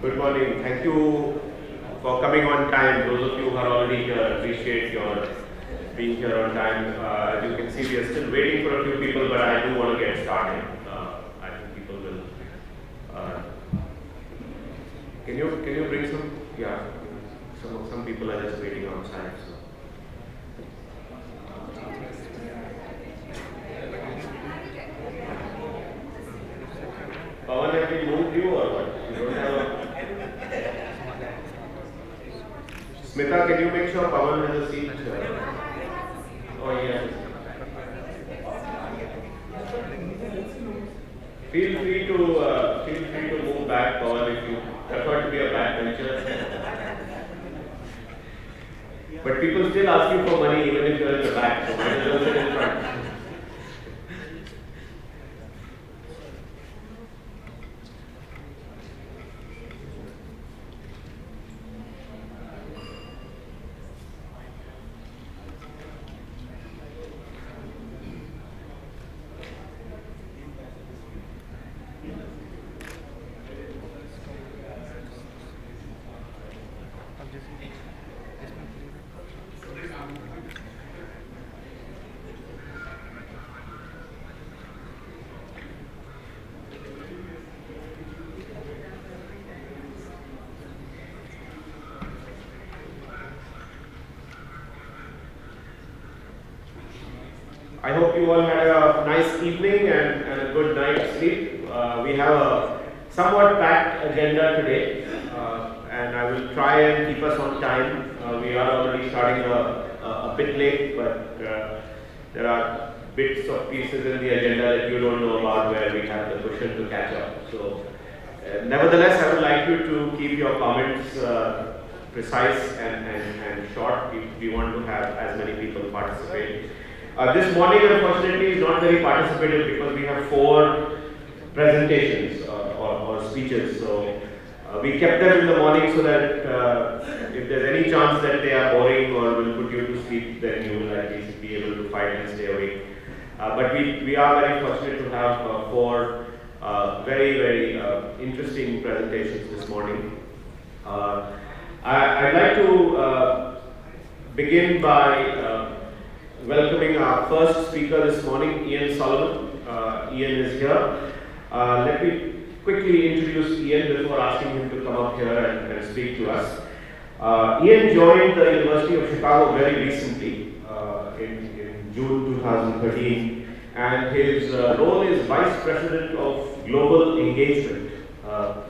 Good morning. Thank you for coming on time. Those of you who are already here, appreciate your being here on time. As you can see, we are still waiting for a few people, but I do want to get started. I think people will. Can you bring some? Yeah, some people are just waiting outside. So. Pawan, have we moved you or what? You don't have a... Smita, can you make sure Pawan has a seat? Oh, yes. Feel free to move back, Pawan, if you prefer to be a backbencher. But people still ask you for money even if you're in the back, so might as well sit in front. I hope you all had a nice evening and a good night's sleep. We have a somewhat packed agenda today, and I will try and keep us on time. We are already starting a bit late, but there are bits of pieces in the agenda that you don't know about where we have the cushion to catch up. So, nevertheless, I would like you to keep your comments precise and short. We want to have as many people participate. This morning, unfortunately, is not very participative because we have 4 presentations or speeches. So we kept them in the morning so that if there's any chance that they are boring or will put you to sleep, then you will at least be able to fight and stay awake. But we are very fortunate to have 4 very interesting presentations this morning. I'd like to begin by welcoming our first speaker this morning, Ian Solomon. Ian is here. Let me quickly introduce Ian before asking him to come up here and speak to us. Ian joined the University of Chicago very recently, in June 2013, and his role is Vice President of Global Engagement. A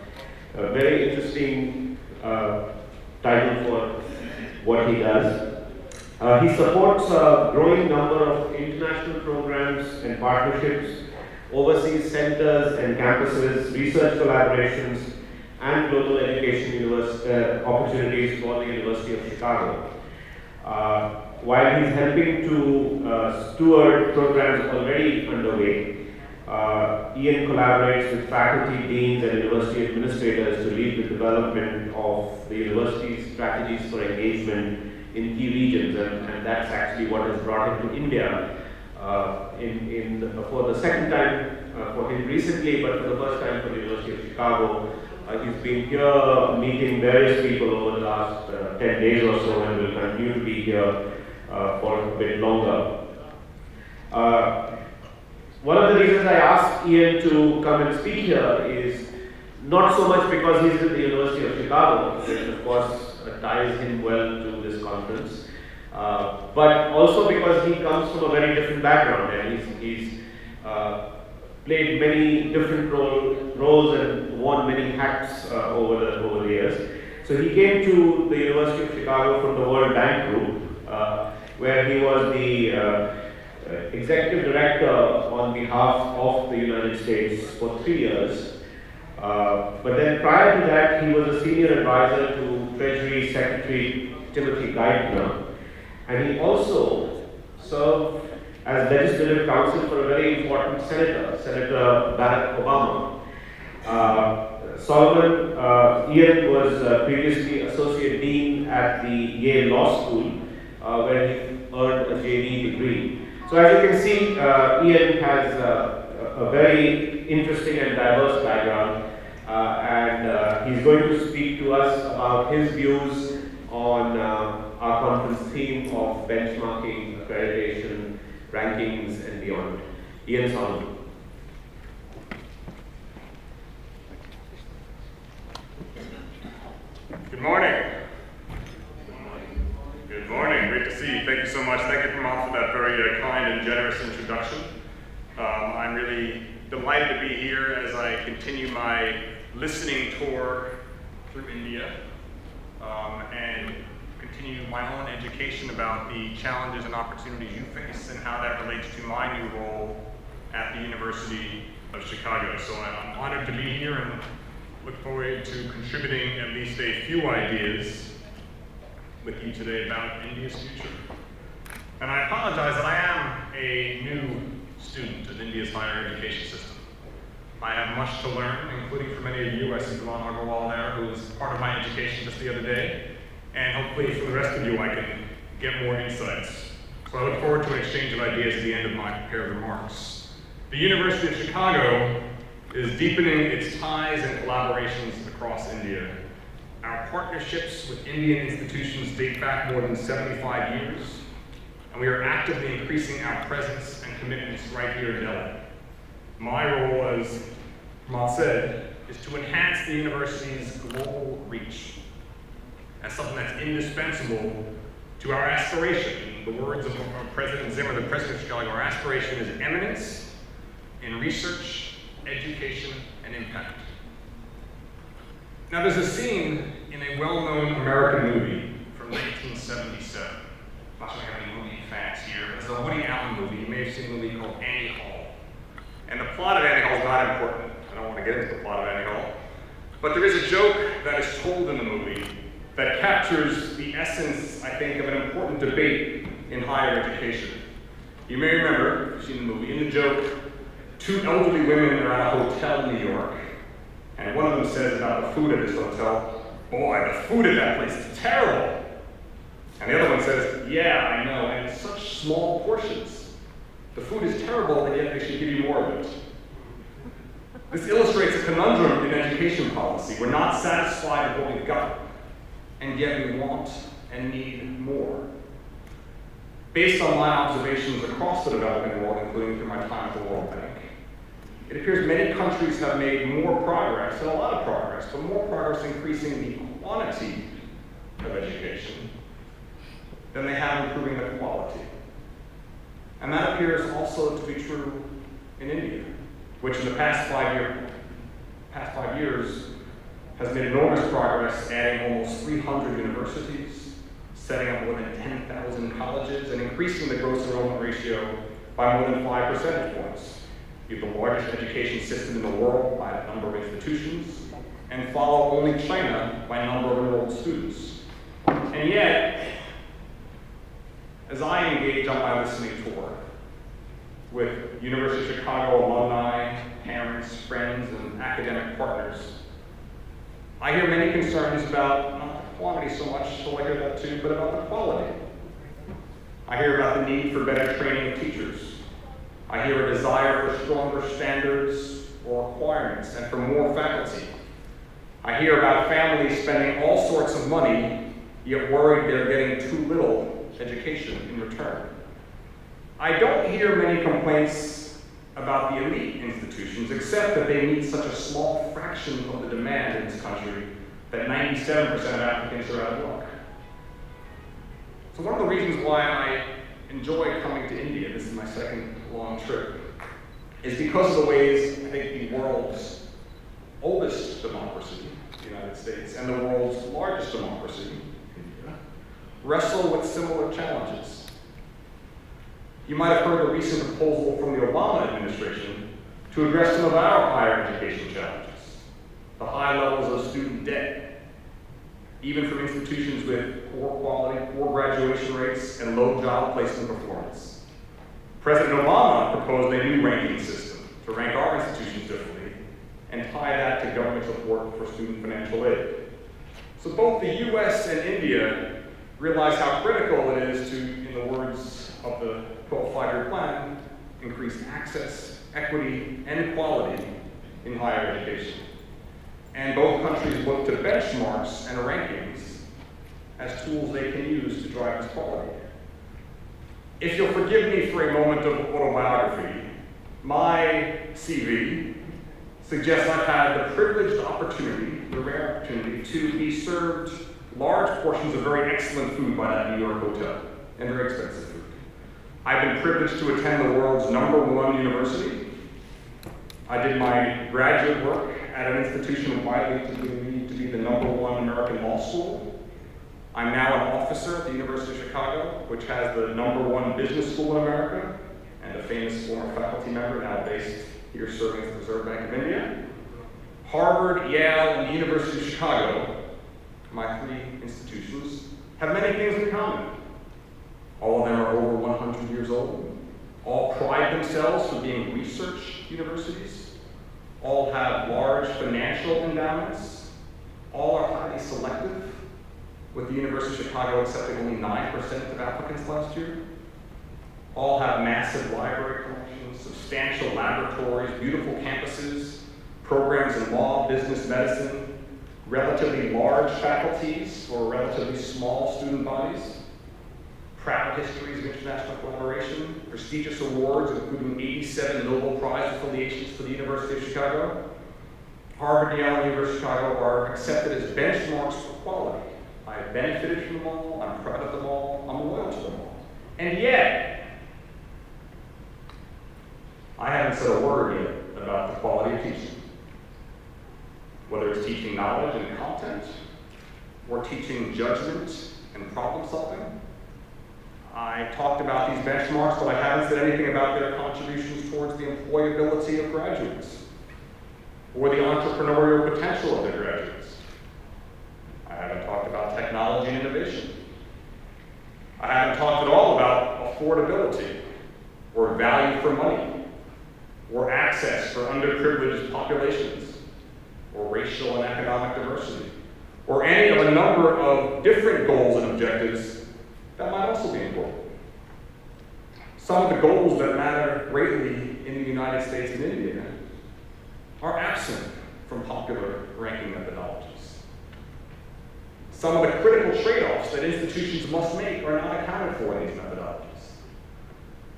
very interesting title for what he does. He supports a growing number of international programs and partnerships, overseas centers and campuses, research collaborations, and global education opportunities for the University of Chicago. While he's helping to steward programs already underway, Ian collaborates with faculty, deans, and university administrators to lead the development of the university's strategies for engagement in key regions, and that's actually what has brought him to India for the second time for him recently, but for the first time for the University of Chicago. He's been here meeting various people over the last 10 days or so, and will continue to be here for a bit longer. One of the reasons I asked Ian to come and speak here is not so much because he's in the University of Chicago, which of course ties him well to this conference, but also because he comes from a very different background, and he's played many different roles and worn many hats over the years. So he came to the University of Chicago from the World Bank Group, where he was the executive director on behalf of the United States for 3 years. But then prior to that, he was a senior advisor to Treasury Secretary Timothy Geithner, and he also served as legislative counsel for a very important senator, Senator Barack Obama. Ian was previously associate dean at the Yale Law School, where he earned a JD degree. So as you can see, Ian has a very interesting and diverse background, and He's going to speak to us about his views on our conference theme of benchmarking, accreditation, rankings, and beyond. Ian Solomon. Good morning. Good morning. Great to see you. Thank you so much. Thank you, Pramal, for that very kind and generous introduction. I'm really delighted to be here as I continue my listening tour through India and continue my own education about the challenges and opportunities you face and how that relates to my new role at the University of Chicago. So I'm honored to be here and look forward to contributing at least a few ideas with you today about India's future. And I apologize that I am a new student of India's higher education system. I have much to learn, including for many of you. I see Dhawan Agarwal there, who was part of my education just the other day. And hopefully for the rest of you, I can get more insights. So I look forward to an exchange of ideas at the end of my prepared remarks. The University of Chicago is deepening its ties and collaborations across India. Our partnerships with Indian institutions date back more than 75 years, and we are actively increasing our presence and commitments right here in Delhi. My role, as Pramal said, is to enhance the university's global reach as something that's indispensable to our aspiration. In the words of President Zimmer, the President of Chicago, our aspiration is eminence in research, education, and impact. Now, there's a scene in a well-known American movie from 1977. I'm not sure I have any movie fans here. It's a Woody Allen movie. You may have seen a movie called Annie Hall. And the plot of Annie Hall is not important. I don't want to get into the plot of Annie Hall. But there is a joke that is told in the movie that captures the essence, I think, of an important debate in higher education. You may remember, if you've seen the movie, in the joke, two elderly women are at a hotel in New York, and one of them says about the food at this hotel, "Boy, the food at that place is terrible." And the other one says, "Yeah, I know, and it's such small portions. The food is terrible, and yet they should give you more of it." This illustrates a conundrum in education policy. We're not satisfied with what we've got, and yet we want and need more. Based on my observations across the developing world, including through my time at the World Bank, it appears many countries have made more progress, and a lot of progress, but more progress increasing the quantity of education than they have improving the quality. And that appears also to be true in India, which in the past 5 years has made enormous progress, adding almost 300 universities, setting up more than 10,000 colleges, and increasing the gross enrollment ratio by more than 5 percentage points. We have the largest education system in the world by the number of institutions, and follow only China by number of enrolled students. And yet, as I engage on my listening tour with University of Chicago alumni, parents, friends, and academic partners, I hear many concerns about not the quantity so much, so I hear that too, but about the quality. I hear about the need for better training of teachers. I hear a desire for stronger standards or requirements and for more faculty. I hear about families spending all sorts of money, yet worried they're getting too little education in return. I don't hear many complaints about the elite institutions, except that they meet such a small fraction of the demand in this country that 97% of applicants are out of luck. So one of the reasons why I enjoy coming to India, this is my second long trip, is because of the ways I think the world's oldest democracy, the United States, and the world's largest democracy, India, wrestle with similar challenges. You might have heard the recent proposal from the Obama administration to address some of our higher education challenges. The high levels of student debt, even from institutions with poor quality, poor graduation rates, and low job placement performance. President Obama proposed a new ranking system to rank our institutions differently and tie that to government support for student financial aid. So both the US and India realize how critical it is to, in the words of the 12th five-year plan, increase access, equity, and quality in higher education. And both countries look to benchmarks and rankings as tools they can use to drive this quality. If you'll forgive me for a moment of autobiography, my CV suggests I've had the privileged opportunity, the rare opportunity, to be served large portions of very excellent food by that New York hotel, and very expensive food. I've been privileged to attend the world's #1 university. I did my graduate work at an institution widely believed to be the #1 American law school. I'm now an officer at the University of Chicago, which has the #1 business school in America, and a famous former faculty member now based here serving as the Reserve Bank of India. Harvard, Yale, and the University of Chicago, my 3 institutions, have many things in common. All of them are over 100 years old. All pride themselves for being research universities. All have large financial endowments. All are highly selective, with the University of Chicago accepting only 9% of applicants last year. All have massive library collections, substantial laboratories, beautiful campuses, programs in law, business, medicine, relatively large faculties for relatively small student bodies, proud histories of international collaboration, prestigious awards including 87 Nobel Prize affiliations for the University of Chicago. Harvard, Yale, and the University of Chicago are accepted as benchmarks for quality. I've benefited from them all, I'm proud of them all, I'm loyal to them all. And yet, I haven't said a word yet about the quality of teaching. Whether it's teaching knowledge and content, or teaching judgment and problem solving. I talked about these benchmarks, but I haven't said anything about their contributions towards the employability of graduates, or the entrepreneurial potential of their graduates. I haven't talked about technology and innovation. I haven't talked at all about affordability, or value for money, or access for underprivileged populations, or racial and economic diversity, or any of a number of different goals and objectives that might also be important. Some of the goals that matter greatly in the United States and India are absent from popular ranking methodologies. Some of the critical trade-offs that institutions must make are not accounted for in these methodologies.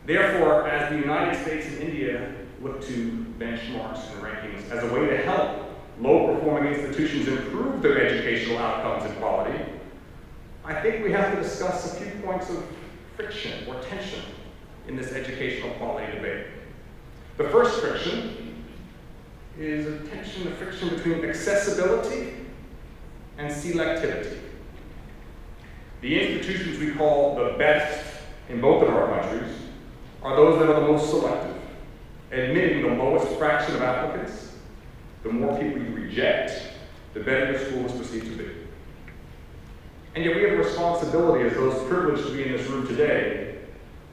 Therefore, as the United States and India look to benchmarks and rankings as a way to help low-performing institutions improve their educational outcomes and quality, I think we have to discuss a few points of friction or tension in this educational quality debate. The first friction is a tension, a friction between accessibility and selectivity. The institutions we call the best in both of our countries are those that are the most selective, admitting the lowest fraction of applicants. The more people you reject, the better your school is perceived to be. And yet we have a responsibility as those privileged to be in this room today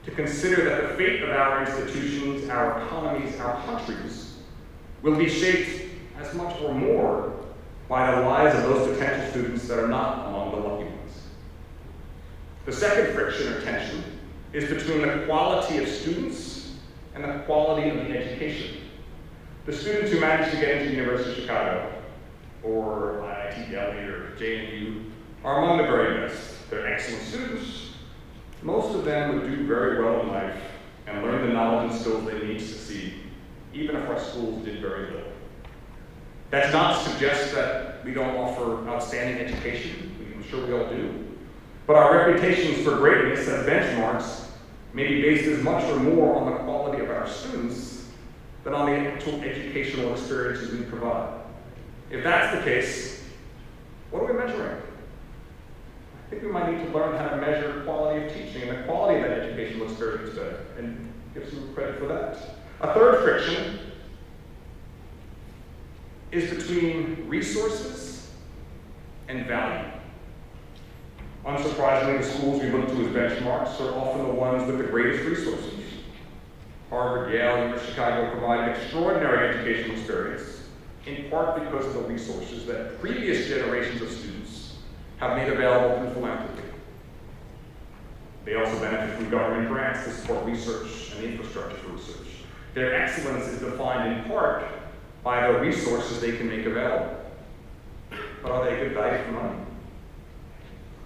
to consider that the fate of our institutions, our economies, our countries will be shaped as much or more by the lives of those potential students that are not among the lucky ones. The second friction or tension is between the quality of students and the quality of the education. The students who manage to get into the University of Chicago, or IIT, or JNU, are among the very best. They're excellent students. Most of them would do very well in life and learn the knowledge and skills they need to succeed, even if our schools did very little. That's not to suggest that we don't offer outstanding education. I'm sure we all do. But our reputations for greatness as benchmarks may be based as much or more on the quality of our students than on the actual educational experiences we provide. If that's the case, what are we measuring? I think we might need to learn how to measure quality of teaching and the quality of that educational experience better, and give some credit for that. A third friction is between resources and value. Unsurprisingly, the schools we look to as benchmarks are often the ones with the greatest resources. Harvard, Yale, University of Chicago provide an extraordinary educational experience, in part because of the resources that previous generations of students have made available through philanthropy. They also benefit from government grants to support research and infrastructure for research. Their excellence is defined in part by the resources they can make available. but are they a good value for money?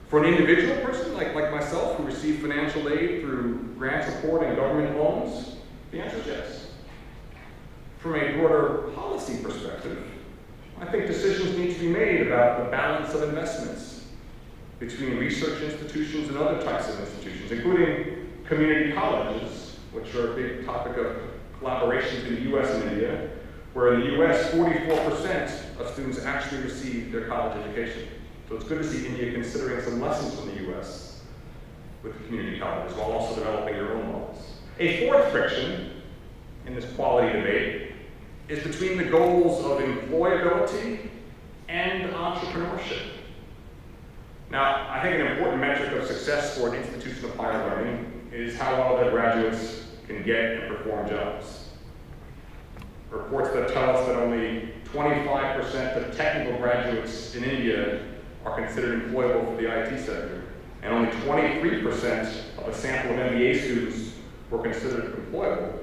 For an individual person like myself who received financial aid through grant support and government loans, the answer is yes. From a broader policy perspective, I think decisions need to be made about the balance of investments between research institutions and other types of institutions, including community colleges, which are a big topic of collaboration between the US and India, where in the US, 44% of students actually receive their college education. So it's good to see India considering some lessons from the US with community colleges while also developing their own models. A fourth friction in this quality debate is between the goals of employability and entrepreneurship. Now, I think an important metric of success for an institution of higher learning is how well their graduates can get and perform jobs. Reports that tell us that only 25% of technical graduates in India are considered employable for the IT sector, and only 23% of a sample of MBA students were considered employable.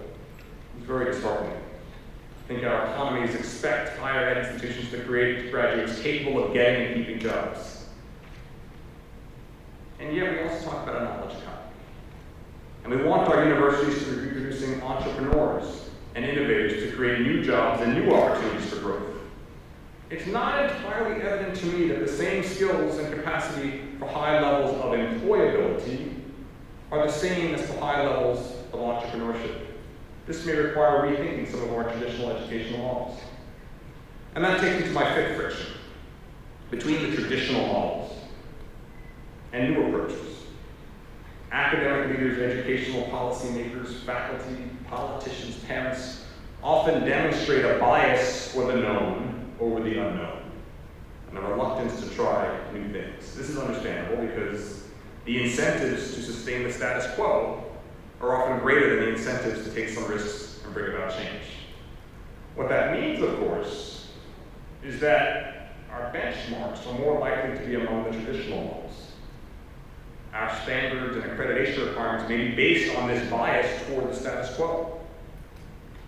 It's very disheartening. I think our economies expect higher ed institutions to create graduates capable of getting and keeping jobs. And yet we also talk about a knowledge economy. And we want our universities to be producing entrepreneurs and innovators to create new jobs and new opportunities for growth. It's not entirely evident to me that the same skills and capacity for high levels of employability are the same as for high levels of entrepreneurship. This may require rethinking some of our traditional educational models. And that takes me to my fifth friction between the traditional models and new approaches. Academic leaders, educational policymakers, faculty, politicians, parents often demonstrate a bias for the known over the unknown, and a reluctance to try new things. This is understandable because the incentives to sustain the status quo are often greater than the incentives to take some risks and bring about change. What that means, of course, is that our benchmarks are more likely to be among the traditional models. Our standards and accreditation requirements may be based on this bias toward the status quo.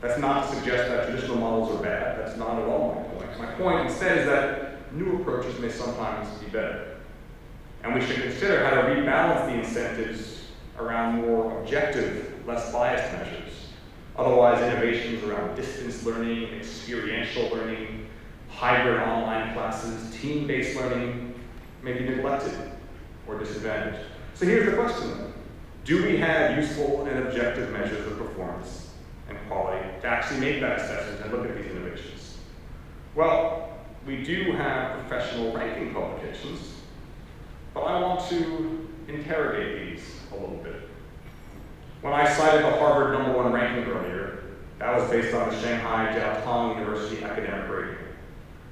That's not to suggest that traditional models are bad. That's not at all my point. My point instead is that new approaches may sometimes be better. And we should consider how to rebalance the incentives around more objective, less biased measures. Otherwise, innovations around distance learning, experiential learning, hybrid online classes, team-based learning may be neglected or disadvantaged. So here's the question then. Do we have useful and objective measures of performance and quality to actually make that assessment and look at these innovations? Well, we do have professional ranking publications, but I want to interrogate these a little bit. When I cited the Harvard #1 ranking earlier, that was based on the Shanghai Jiaotong University academic rating,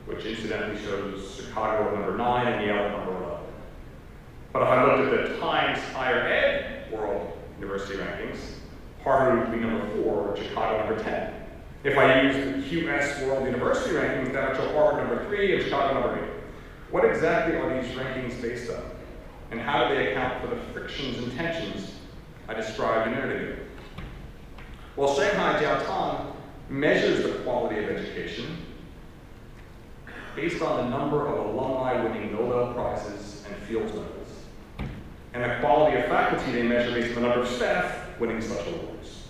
which incidentally shows Chicago at #9 and Yale at #11. But if I looked at the Times Higher Ed World University Rankings, Harvard would be #4, Chicago #10. If I use the QS World University Rankings, that would show Harvard #3 and Chicago #8. What exactly are these rankings based on? And how do they account for the frictions and tensions I described a minute ago? Well, Shanghai Jiaotong measures the quality of education based on the number of alumni winning Nobel Prizes and Fields Medals. And the quality of faculty they measure based on the number of staff winning such awards.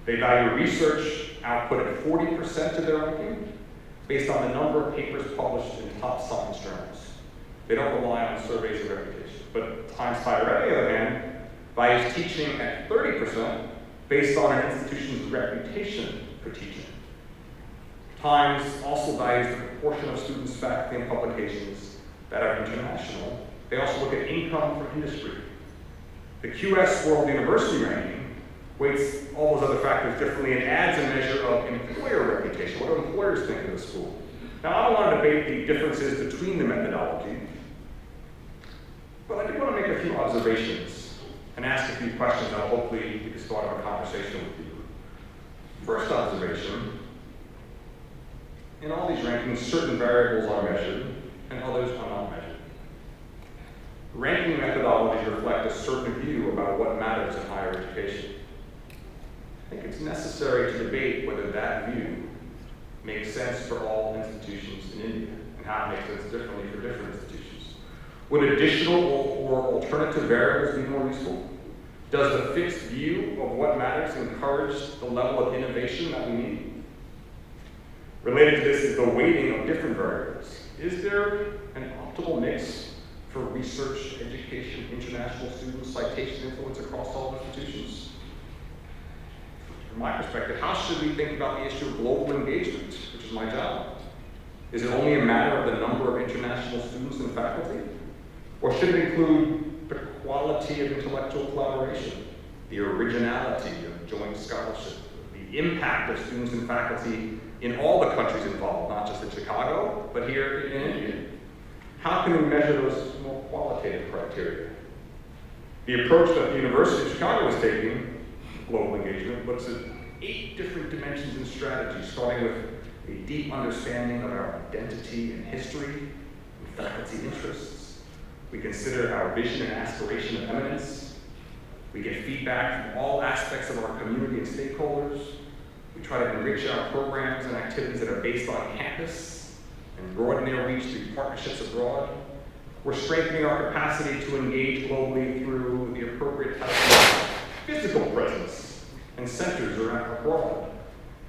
They value research output at 40% of their ranking based on the number of papers published in top science journals. They don't rely on surveys of reputation. But Times Higher Ed, on the other hand, values teaching at 30% based on an institution's reputation for teaching. Times also values the proportion of students, faculty, and publications that are international. They also look at income from industry. The QS World University Ranking weights all those other factors differently and adds a measure of employer reputation. What do employers think of the school? Now, I don't want to debate the differences between the methodology, but I do want to make a few observations and ask a few questions that hopefully we can start a conversation with you. First observation, in all these rankings, certain variables are measured and others are not measured. Ranking methodologies reflect a certain view about what matters in higher education. I think it's necessary to debate whether that view makes sense for all institutions in India, and how it makes sense differently for different institutions. Would additional or alternative variables be more useful? Does the fixed view of what matters encourage the level of innovation that we need? Related to this is the weighting of different variables. Is there an optimal mix for research, education, international students, citation influence across all institutions? From my perspective, how should we think about the issue of global engagement, which is my job? Is it only a matter of the number of international students and faculty? Or should it include the quality of intellectual collaboration, the originality of joint scholarship, the impact of students and faculty in all the countries involved, not just in Chicago, but here in India? How can we measure those more qualitative criteria? The approach that the University of Chicago is taking, global engagement, looks at 8 different dimensions and strategies, starting with a deep understanding of our identity and history and faculty interests. We consider our vision and aspiration of eminence. We get feedback from all aspects of our community and stakeholders. We try to enrich our programs and activities that are based on campus and broaden their reach through partnerships abroad. We're strengthening our capacity to engage globally through the appropriate types of physical presence and centers around abroad,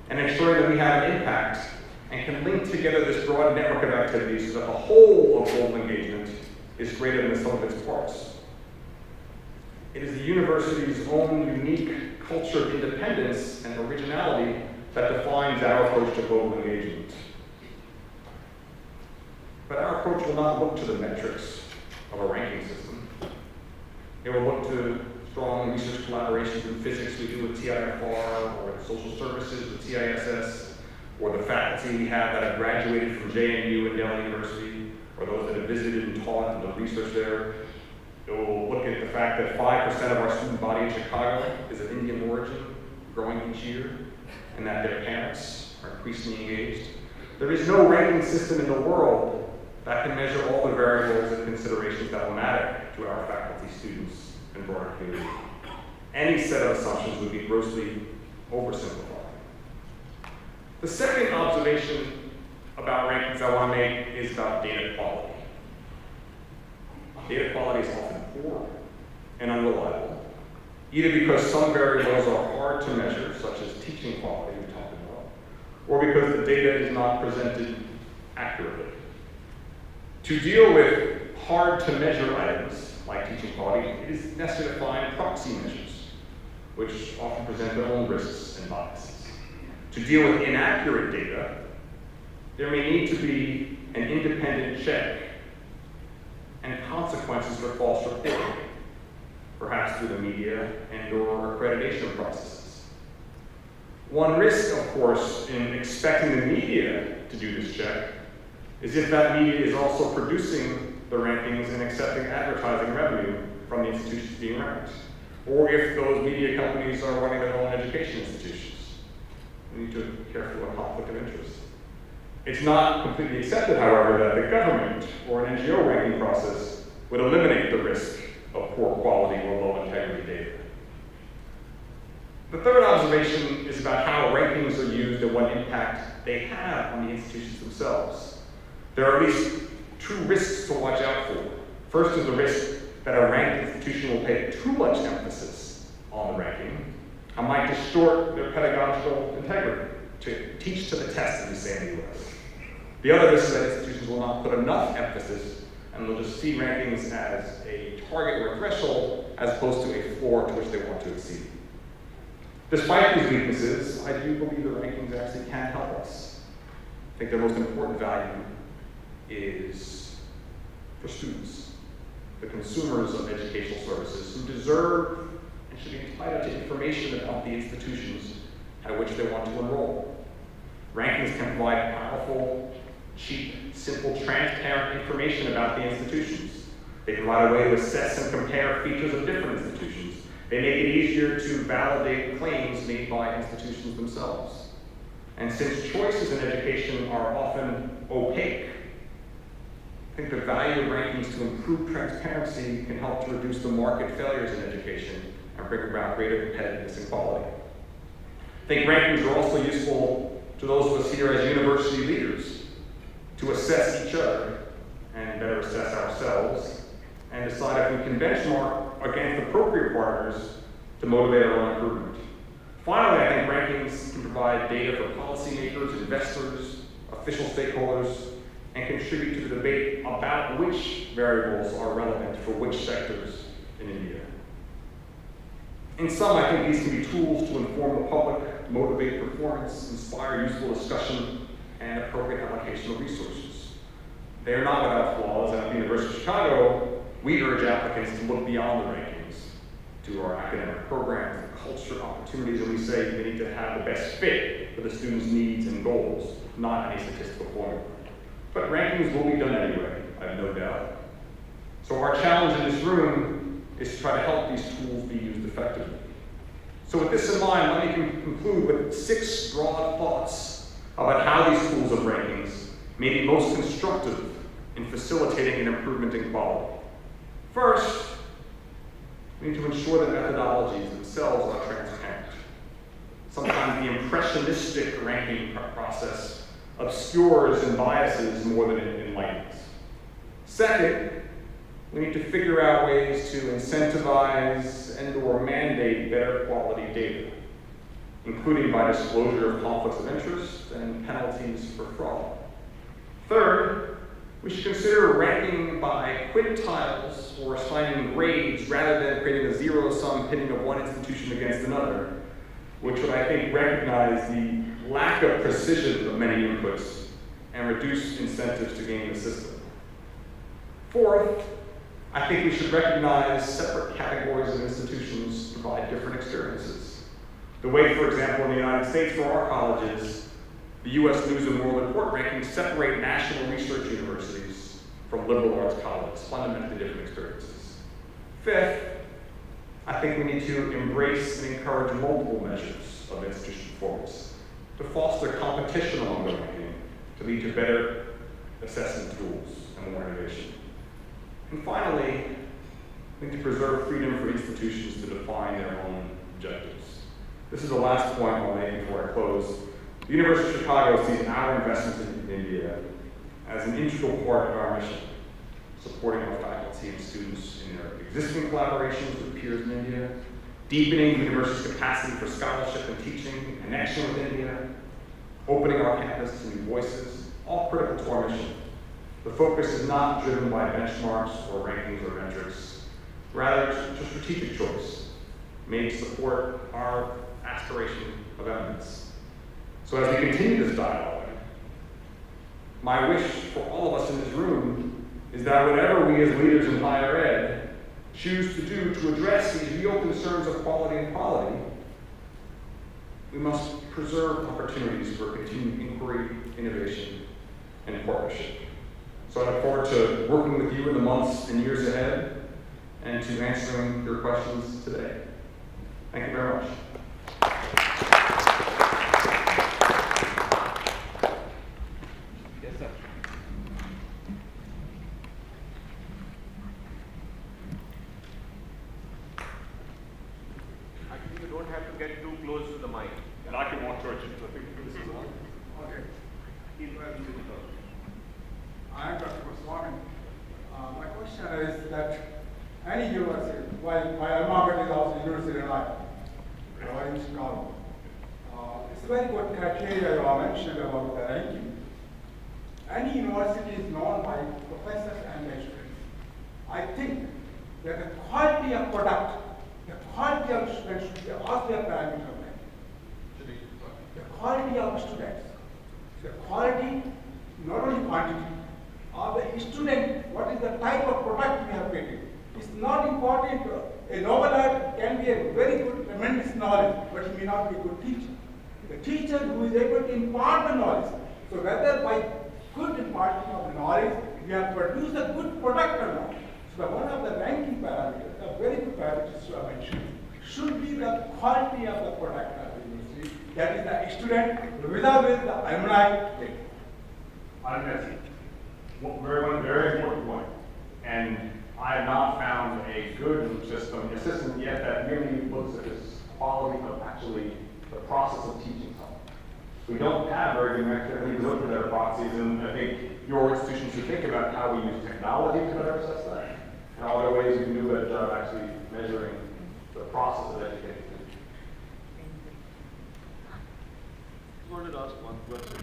and ensuring that we have an impact and can link together this broad network of activities so that the whole of global engagement is greater than the sum of its parts. It is the university's own unique culture of independence and originality that defines our approach to global engagement. But our approach will not look to the metrics of a ranking system. It will look to strong research collaborations in physics we do with TIFR, or in social services with TISS, or the faculty we have that have graduated from JNU and Delhi University, or those that have visited and taught and done research there. It will look at the fact that 5% of our student body in Chicago is of Indian origin, growing each year, and that their parents are increasingly engaged. There is no ranking system in the world that can measure all the variables and considerations that will matter to our faculty, students, and broader community. Any set of assumptions would be grossly oversimplified. The second observation about rankings I want to make is about data quality. Data quality is often poor and unreliable, either because some variables are hard to measure, such as teaching quality we talked about, or because the data is not presented accurately. To deal with hard to measure items like teaching quality, it is necessary to find proxy measures, which often present their own risks and biases. To deal with inaccurate data, there may need to be an independent check and consequences for false reporting, perhaps through the media and/or accreditation processes. One risk, of course, in expecting the media to do this check is if that media is also producing the rankings and accepting advertising revenue from the institutions being ranked, or if those media companies are running their own education institutions. We need to be careful of conflict of interest. It's not completely accepted, however, that the government or an NGO ranking process would eliminate the risk of poor quality or low integrity data. The third observation is about how rankings are used and what impact they have on the institutions themselves. There are at least 2 risks to watch out for. First is the risk that a ranked institution will pay too much emphasis on the ranking and might distort their pedagogical integrity to teach to the test, as we say in the US. The other risk is that institutions will not put enough emphasis and they'll just see rankings as a target or a threshold as opposed to a floor to which they want to exceed. Despite these weaknesses, I do believe the rankings actually can help us. I think their most important value is for students, the consumers of educational services who deserve and should be entitled to information about the institutions at which they want to enroll. Rankings can provide powerful, cheap, simple, transparent information about the institutions. They provide a way to assess and compare features of different institutions. They make it easier to validate claims made by institutions themselves. And since choices in education are often opaque, I think the value of rankings to improve transparency can help to reduce the market failures in education and bring about greater competitiveness and quality. I think rankings are also useful to those of us here as university leaders. to assess each other and better assess ourselves, and decide if we can benchmark against appropriate partners to motivate our own improvement. Finally, I think rankings can provide data for policymakers, investors, official stakeholders, and contribute to the debate about which variables are relevant for which sectors in India. In sum, I think these can be tools to inform the public, motivate performance, inspire useful discussion, and appropriate allocation of resources. They are not without flaws, and at the University of Chicago, we urge applicants to look beyond the rankings to our academic programs, the culture, opportunities, and we say they need to have the best fit for the students' needs and goals, not any statistical formula. But rankings will be done anyway, I have no doubt. So our challenge in this room is to try to help these tools be used effectively. So with this in mind, let me conclude with 6 broad thoughts about how these tools of rankings may be most constructive in facilitating an improvement in quality. First, we need to ensure that methodologies themselves are transparent. Sometimes the impressionistic ranking process obscures and biases more than it enlightens. Second, we need to figure out ways to incentivize and/or mandate better quality data, including by disclosure of conflicts of interest and penalties for fraud. Third, we should consider ranking by quintiles or assigning grades rather than creating a zero-sum pitting of one institution against another, which would, I think, recognize the lack of precision of many inputs and reduce incentives to game the system. Fourth, I think we should recognize separate categories of institutions provide different experiences. The way, for example, in the United States for our colleges, the U.S. News and World Report rankings separate national research universities from liberal arts colleges, fundamentally different experiences. Fifth, I think we need to embrace and encourage multiple measures of institutional performance to foster competition among the ranking, to lead to better assessment tools and more innovation. And finally, we need to preserve freedom for institutions to define their own objectives. This is the last point I'll make before I close. The University of Chicago sees our investments in India as an integral part of our mission, supporting our faculty and students in their existing collaborations with peers in India, deepening the university's capacity for scholarship and teaching, connection with India, opening our campus to new voices, all critical to our mission. The focus is not driven by benchmarks or rankings or metrics. Rather, it's a strategic choice made to support our aspiration of eminence. So as we continue this dialogue, my wish for all of us in this room is that whatever we as leaders in higher ed choose to do to address these real concerns of quality and quality, we must preserve opportunities for continued inquiry, innovation, and partnership. So I look forward to working with you in the months and years ahead and to answering your questions today. Thank you very much. Yes, sir. I think you don't have to get too close to the mic. And I can walk towards you, because I think this is on. Okay. Keep right to the top. I am Dr. Swami. My question is that any university, while my alma mater is also University of Illinois, in Chicago, it's a very good criteria you are mentioned about the ranking. Any university is known by professors and lecturers. I think that the quality of product, the quality of students should be also a parameter of ranking. The quality of students, the quality, not only quantity, of the student, what is the type of product we have created. It's not important. A novelist can be a very good, tremendous knowledge, but he may not be a good teacher. The teacher who is able to impart the knowledge. So whether by good imparting of the knowledge, we have produced a good product or not. So one of the ranking parameters, a very good parameters to mention, should be the quality of the product of the university. That is the student with the alumni. Very important point. And I have not found a good system yet that really looks at this quality of actually the process of teaching something. We don't have very good metrics. We look at their proxies, and I think your institution should think about how we use technology to better assess that, and are there ways you can do a better job actually measuring the process of education. I wanted to ask one question.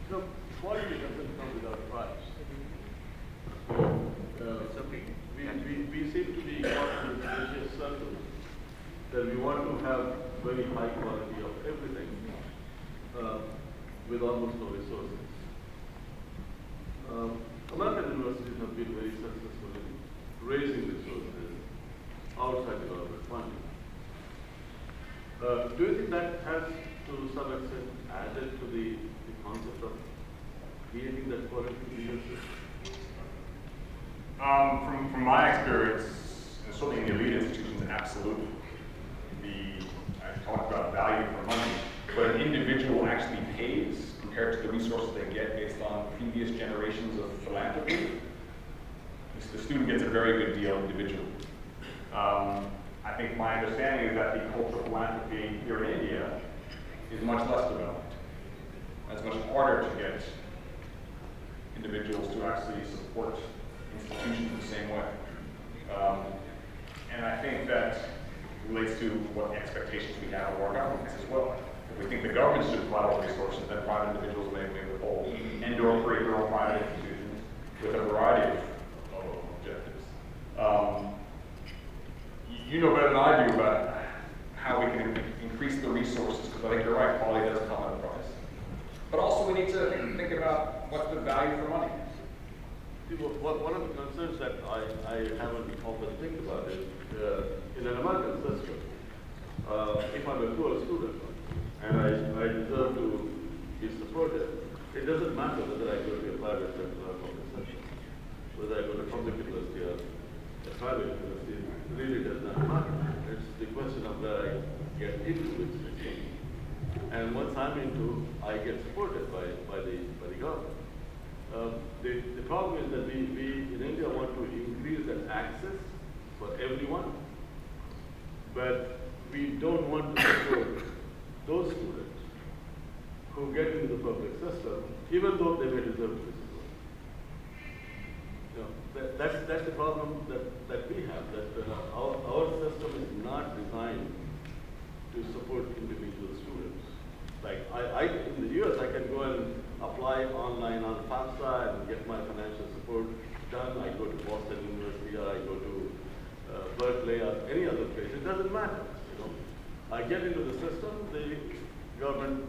So, quality doesn't come without price. We seem to be caught in this vicious circle that we want to have very high quality of everything with almost no resources. American universities have been very successful in raising resources outside the government funding. Do you think that has, to some extent, added to the concept of creating that quality leadership? From my experience, and certainly in the elite institutions, absolutely. I talked about value for money, but an individual actually pays compared to the resources they get based on previous generations of philanthropy. The student gets a very good deal individually. I think my understanding is that the culture of philanthropy here in India is much less developed. It's much harder to get individuals to actually support institutions in the same way. And I think that relates to what expectations we have of our governments as well. If we think the government should provide all the resources, then private individuals may withhold and or create their own private institutions with a variety of objectives. You know better than I do about how we can increase the resources, because I think you're right, quality does come at a price. But also we need to think about what's the value for money. One of the concerns that I haven't often think about is in an American system, if I'm a poor student and I deserve to be supported, it doesn't matter whether I go to a private sector or public sector, whether I go to public university or a private university, it really does not matter. It's the question of where I get into which system. And once I'm into, I get supported by the government. The problem is that we in India want to increase that access for everyone, but we don't want to support those students who get into the public system, even though they may deserve to be supported. You know, that's the problem that we have, that our system is not designed to support individual students. Like in the US, I can go and apply online on FAFSA and get my financial support done. I go to Boston University or I go to Berkeley or any other place. It doesn't matter. You know, I get into the system. The government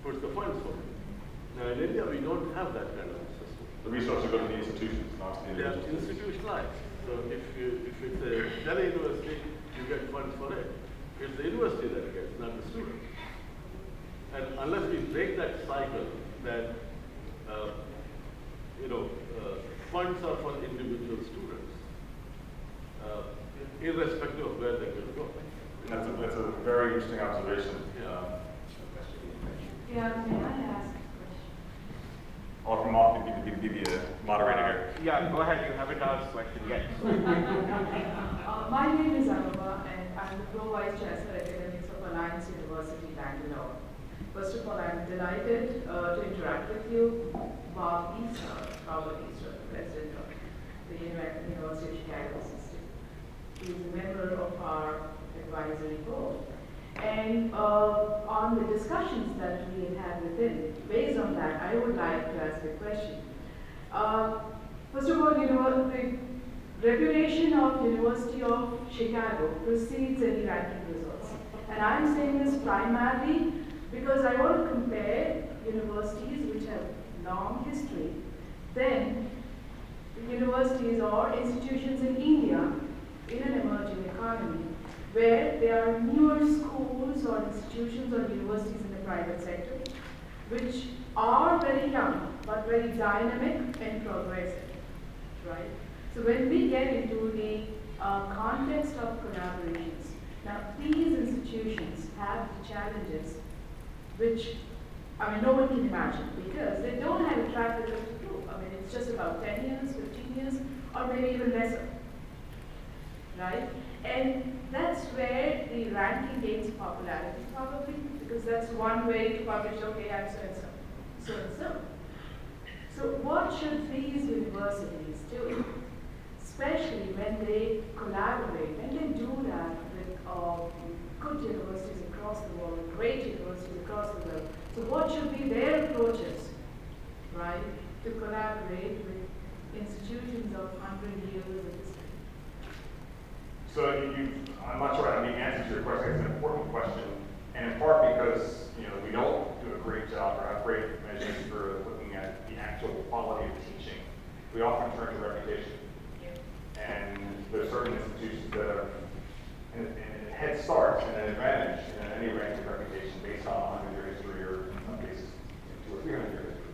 puts the funds for me. Now in India, we don't have that kind of a system. The resources go to the institutions, not to the They are individuals. institutionalized. So if it's a Delhi university, you get funds for it. It's the university that gets, not the student. And unless we break that cycle that, funds are for individual students, irrespective of where they will go. That's a very interesting observation. Yeah, may I ask a question? I'll come off and be the moderator here. Yeah, go ahead, you haven't asked question yet. My name is Anuma, and I'm the Pro Vice Chancellor Academics of Alliance University, Bangalore. First of all, I'm delighted to interact with you. Bob Easter, Robert Easter, President of the University of Chicago System. He is a member of our advisory board. And on the discussions that we have had within, based on that, I would like to ask a question. First of all, the reputation of University of Chicago precedes any ranking results. And I'm saying this primarily because I want to compare universities which have long history, then the universities or institutions in India in an emerging economy, where there are newer schools or institutions or universities in the private sector, which are very young, but very dynamic and progressive, right? So when we get into the context of collaborations, now these institutions have the challenges which, no one can imagine, because they don't have a track record to prove. It's just about 10 years, 15 years, or maybe even lesser, right? And that's where the ranking gains popularity, probably, because that's one way to publish, okay, I'm so and so. so and so. So what should these universities do? Especially when they collaborate, when they do that with good universities across the world, great universities across the world. So what should be their approaches, right, to collaborate with institutions of 100 years of history? So I'm not sure I have the answer to your question. It's an important question, and in part because we don't do a great job or have great measures for looking at the actual quality of teaching. We often turn to reputation, and there are certain institutions that are in a head start and an advantage in any rank of reputation based on 100-year history or in some cases 200 or 300-year history.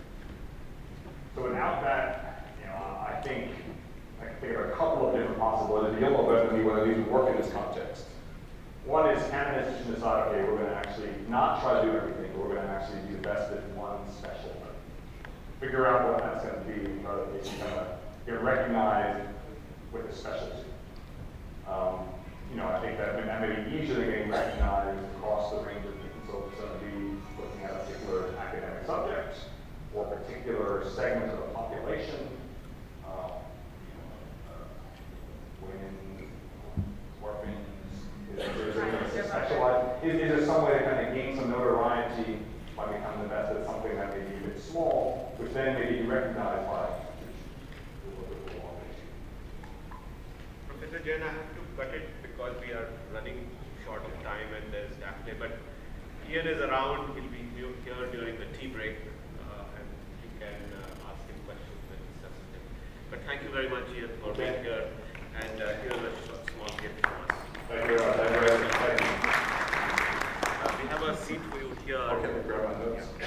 So without that, I think I can think of a couple of different possibilities. You'll know better than me whether these would work in this context. One is, can an institution decide, okay, we're going to actually not try to do everything, but we're going to actually do the best at one special thing. Figure out what that's going to be, and try to get recognized with a specialty. I think that may be easier than getting recognized across the range of things. So it's going to be looking at a particular academic subject or a particular segment of the population. Women, orphans, is there some way to kind of gain some notoriety by becoming the best at something that may be a bit small, which then may be recognized by Professor Jain, I have to cut it because we are running short of time and there's Daphne, but Ian is around, he'll be here during the tea break and you can ask him questions and discuss with him. But thank you very much, Ian, for being here, and here's a small gift from us. Thank you very much. We have a seat for you here. Okay, grab my notes. Yeah.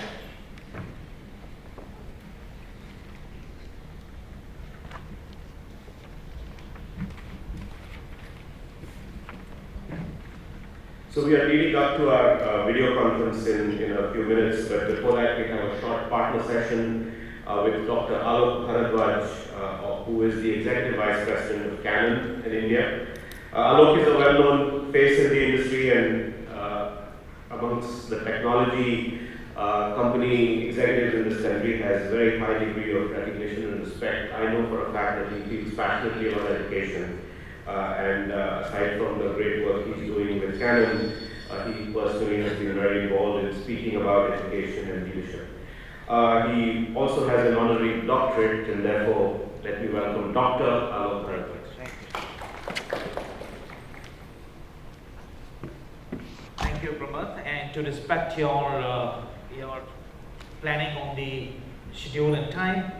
So we are leading up to our video conference in a few minutes, but before that we have a short partner session with Dr. Alok Bharadwaj, who is the Executive Vice President of Canon in India. Alok is a well-known face in the industry and amongst the technology company executives in this country has a very high degree of recognition and respect. I know for a fact that he feels passionately about education. Aside from the great work he's doing with Canon, he personally has been very involved in speaking about education and leadership. He also has an honorary doctorate, and therefore, let me welcome Dr. Alok Bharadwaj. Thank you, Pramod. And to respect your planning on the schedule and time,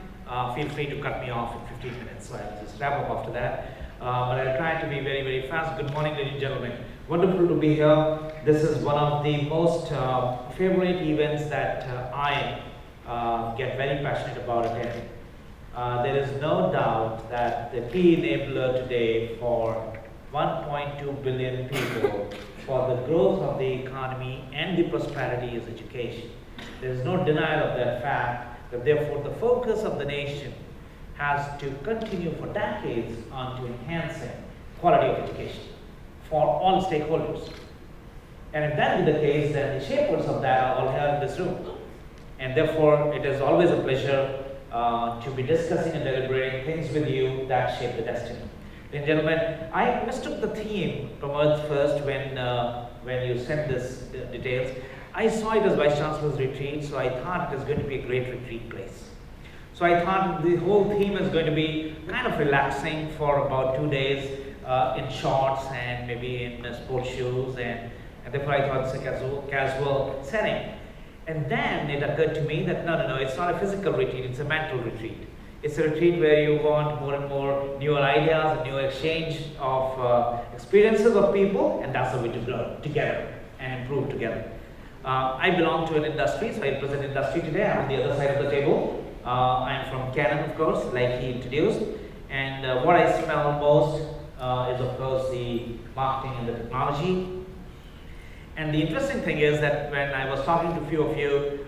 feel free to cut me off in 15 minutes. So I'll just wrap up after that. But I'll try to be very, very fast. Good morning, ladies and gentlemen. Wonderful to be here. This is one of the most favorite events that I get very passionate about attending. There is no doubt that the key enabler today for 1.2 billion people for the growth of the economy and the prosperity is education. There is no denial of that fact, that therefore the focus of the nation has to continue for decades on to enhancing quality of education for all stakeholders. And if that be the case, then the shapers of that are all here in this room. And therefore, it is always a pleasure to be discussing and deliberating things with you that shape the destiny. Ladies and gentlemen, I mistook the theme from Earth First when you sent this details. I saw it as Vice Chancellor's retreat, so I thought it was going to be a great retreat place. So I thought the whole theme is going to be kind of relaxing for about 2 days in shorts and maybe in sports shoes, and therefore I thought it's a casual setting. And then it occurred to me that no, it's not a physical retreat, it's a mental retreat. It's a retreat where you want more and more newer ideas and newer exchange of experiences of people, and that's the way to grow together and improve together. I belong to an industry, so I represent industry today. I'm on the other side of the table. I'm from Canon, of course, like he introduced. And what I smell most is, of course, the marketing and the technology. And the interesting thing is that when I was talking to a few of you,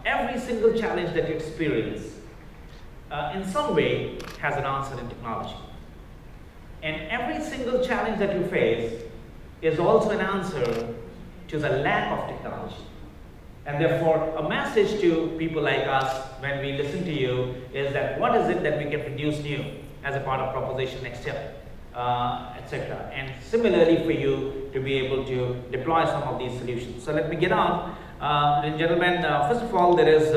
every single challenge that you experience in some way has an answer in technology. And every single challenge that you face is also an answer to the lack of technology. And therefore, a message to people like us when we listen to you is that what is it that we can produce new as a part of proposition next year, etc. And similarly for you to be able to deploy some of these solutions. So let me get on. Ladies and gentlemen, first of all, there is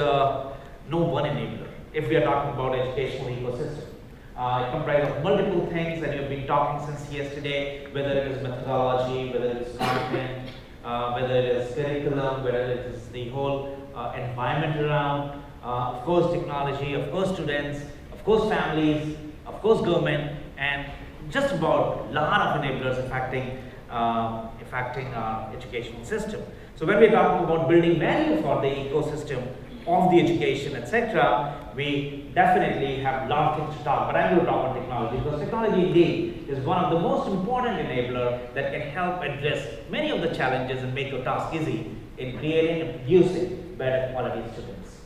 no one enabler if we are talking about educational ecosystem. It comprises of multiple things that you've been talking since yesterday, whether it is methodology, whether it is content, whether it is curriculum, whether it is the whole environment around, of course technology, of course students, of course families, of course government, and just about a lot of enablers affecting our educational system. So when we're talking about building value for the ecosystem of the education, etc., we definitely have a lot of things to talk, but I'm going to talk about technology because technology indeed is one of the most important enabler that can help address many of the challenges and make your task easy in creating and producing better quality students.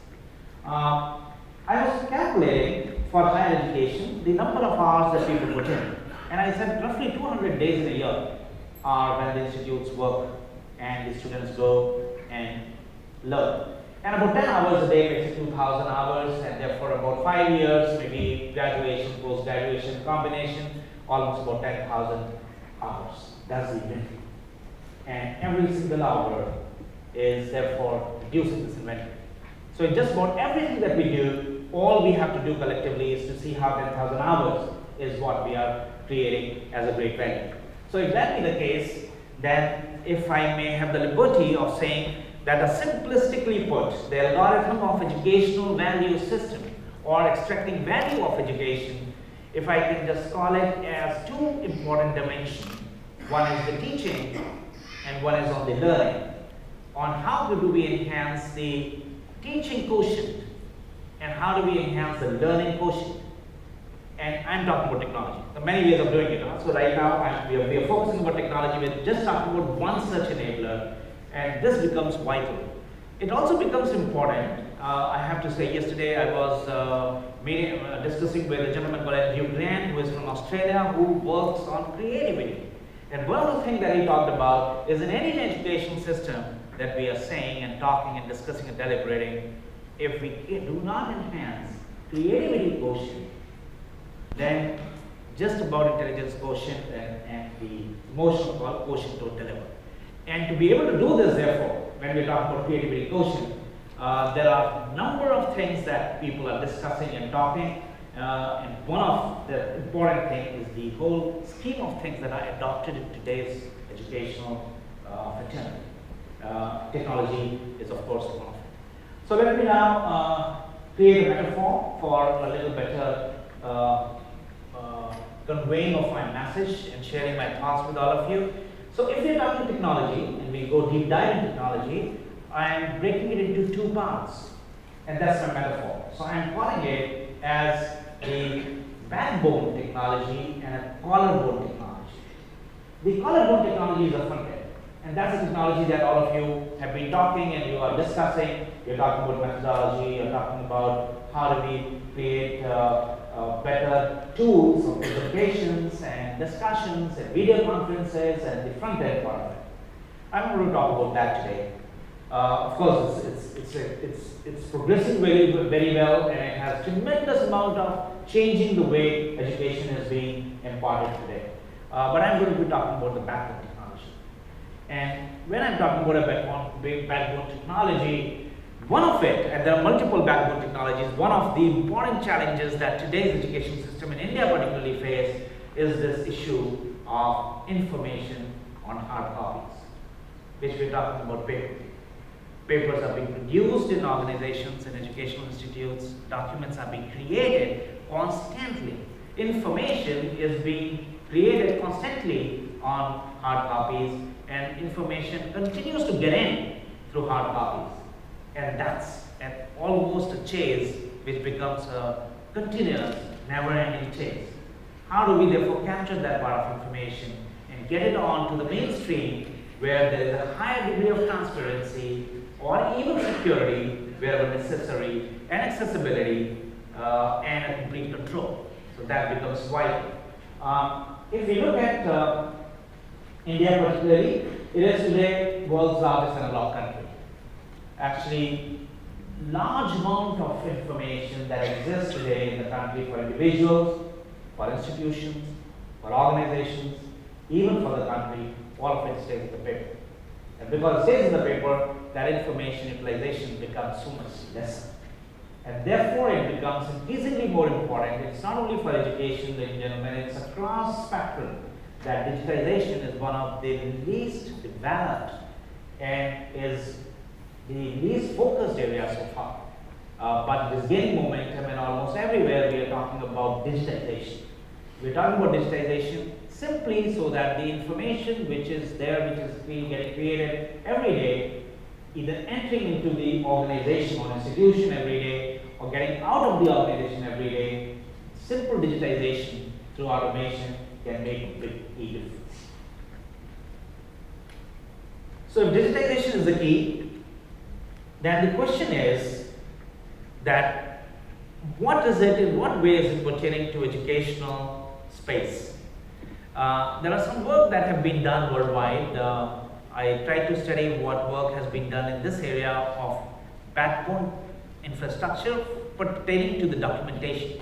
I was calculating for higher education the number of hours that people put in, and I said roughly 200 days in a year are when the institutes work and the students go and learn. And about 10 hours a day makes it 2,000 hours, and therefore about 5 years, maybe graduation, post-graduation combination, almost about 10,000 hours. That's the inventory. And every single hour is therefore reducing this inventory. So in just about everything that we do, all we have to do collectively is to see how 10,000 hours is what we are creating as a great value. So if that be the case, then if I may have the liberty of saying that simplistically put, the algorithm of educational value system or extracting value of education, if I can just call it as two important dimensions. One is the teaching and one is on the learning. On how do we enhance the teaching quotient and how do we enhance the learning quotient. And I'm talking about technology. There are many ways of doing it. So right now we are focusing about technology. We're just talking about one such enabler, and this becomes vital. It also becomes important. I have to say, yesterday I was discussing with a gentleman called Andrew Grant, who is from Australia, who works on creativity. And one of the things that he talked about is in any education system that we are saying and talking and discussing and deliberating, if we do not enhance creativity quotient, then just about intelligence quotient and the emotional quotient don't deliver. And to be able to do this, therefore, when we talk about creativity quotient, there are a number of things that people are discussing and talking, and one of the important things is the whole scheme of things that are adopted in today's educational fraternity. Technology is, of course, one of it. So let me now create a metaphor for a little better conveying of my message and sharing my thoughts with all of you. So if we're talking technology and we go deep dive in technology, I am breaking it into two parts, and that's my metaphor. So I am calling it as a backbone technology and a collarbone technology. The collarbone technology is a front end, and that's a technology that all of you have been talking and you are discussing. You're talking about methodology, you're talking about how do we create better tools of presentations and discussions and video conferences and the front end part of it. I'm going to talk about that today. Of course, it's progressing very well, and it has tremendous amount of changing the way education is being imparted today. But I'm going to be talking about the backbone technology. And when I'm talking about a backbone technology, one of it, and there are multiple backbone technologies, one of the important challenges that today's education system in India particularly face is this issue of information on hard copies, which we're talking about paper. Papers are being produced in organizations and educational institutes, documents are being created constantly. Information is being created constantly on hard copies, and information continues to get in through hard copies. And that's almost a chase which becomes a continuous, never-ending chase. How do we therefore capture that part of information and get it on to the mainstream where there is a higher degree of transparency or even security wherever necessary, and accessibility and a complete control? So that becomes vital. If we look at India particularly, it is today world's largest analog country. actually large amount of information that exists today in the country for individuals, for institutions, for organizations, even for the country, all of it stays in the paper. And because it stays in the paper, that information utilization becomes so much less. And therefore, it becomes increasingly more important. It's not only for education, ladies and gentlemen, it's across spectrum that digitization is one of the least developed and is the least focused area so far. But it is gaining momentum, and almost everywhere we are talking about digitization. We're talking about digitization simply so that the information which is there, which is getting created every day, either entering into the organization or institution every day, or getting out of the organization every day, simple digitization through automation can make a big difference. So if digitization is the key, then the question is that what is it, in what way is it pertaining to educational space? There are some work that have been done worldwide. I tried to study what work has been done in this area of backbone infrastructure pertaining to the documentation.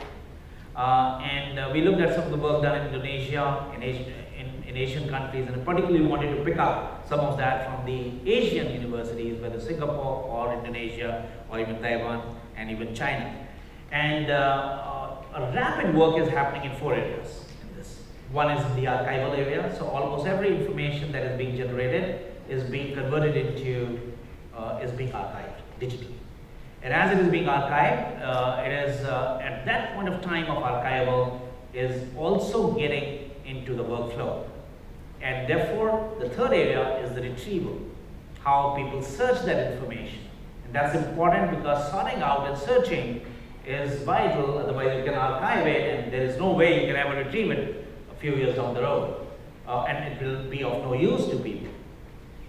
We looked at some of the work done in Indonesia, in Asian countries, and particularly wanted to pick up some of that from the Asian universities, whether Singapore or Indonesia or even Taiwan and even China. And a rapid work is happening in 4 areas in this. One is the archival area, so almost every information that is being generated is being converted into, is being archived digitally. And as it is being archived, it is at that point of time of archival is also getting into the workflow. And therefore, the third area is the retrieval, how people search that information. And that's important because sorting out and searching is vital, otherwise you can archive it and there is no way you can ever retrieve it a few years down the road. And it will be of no use to people.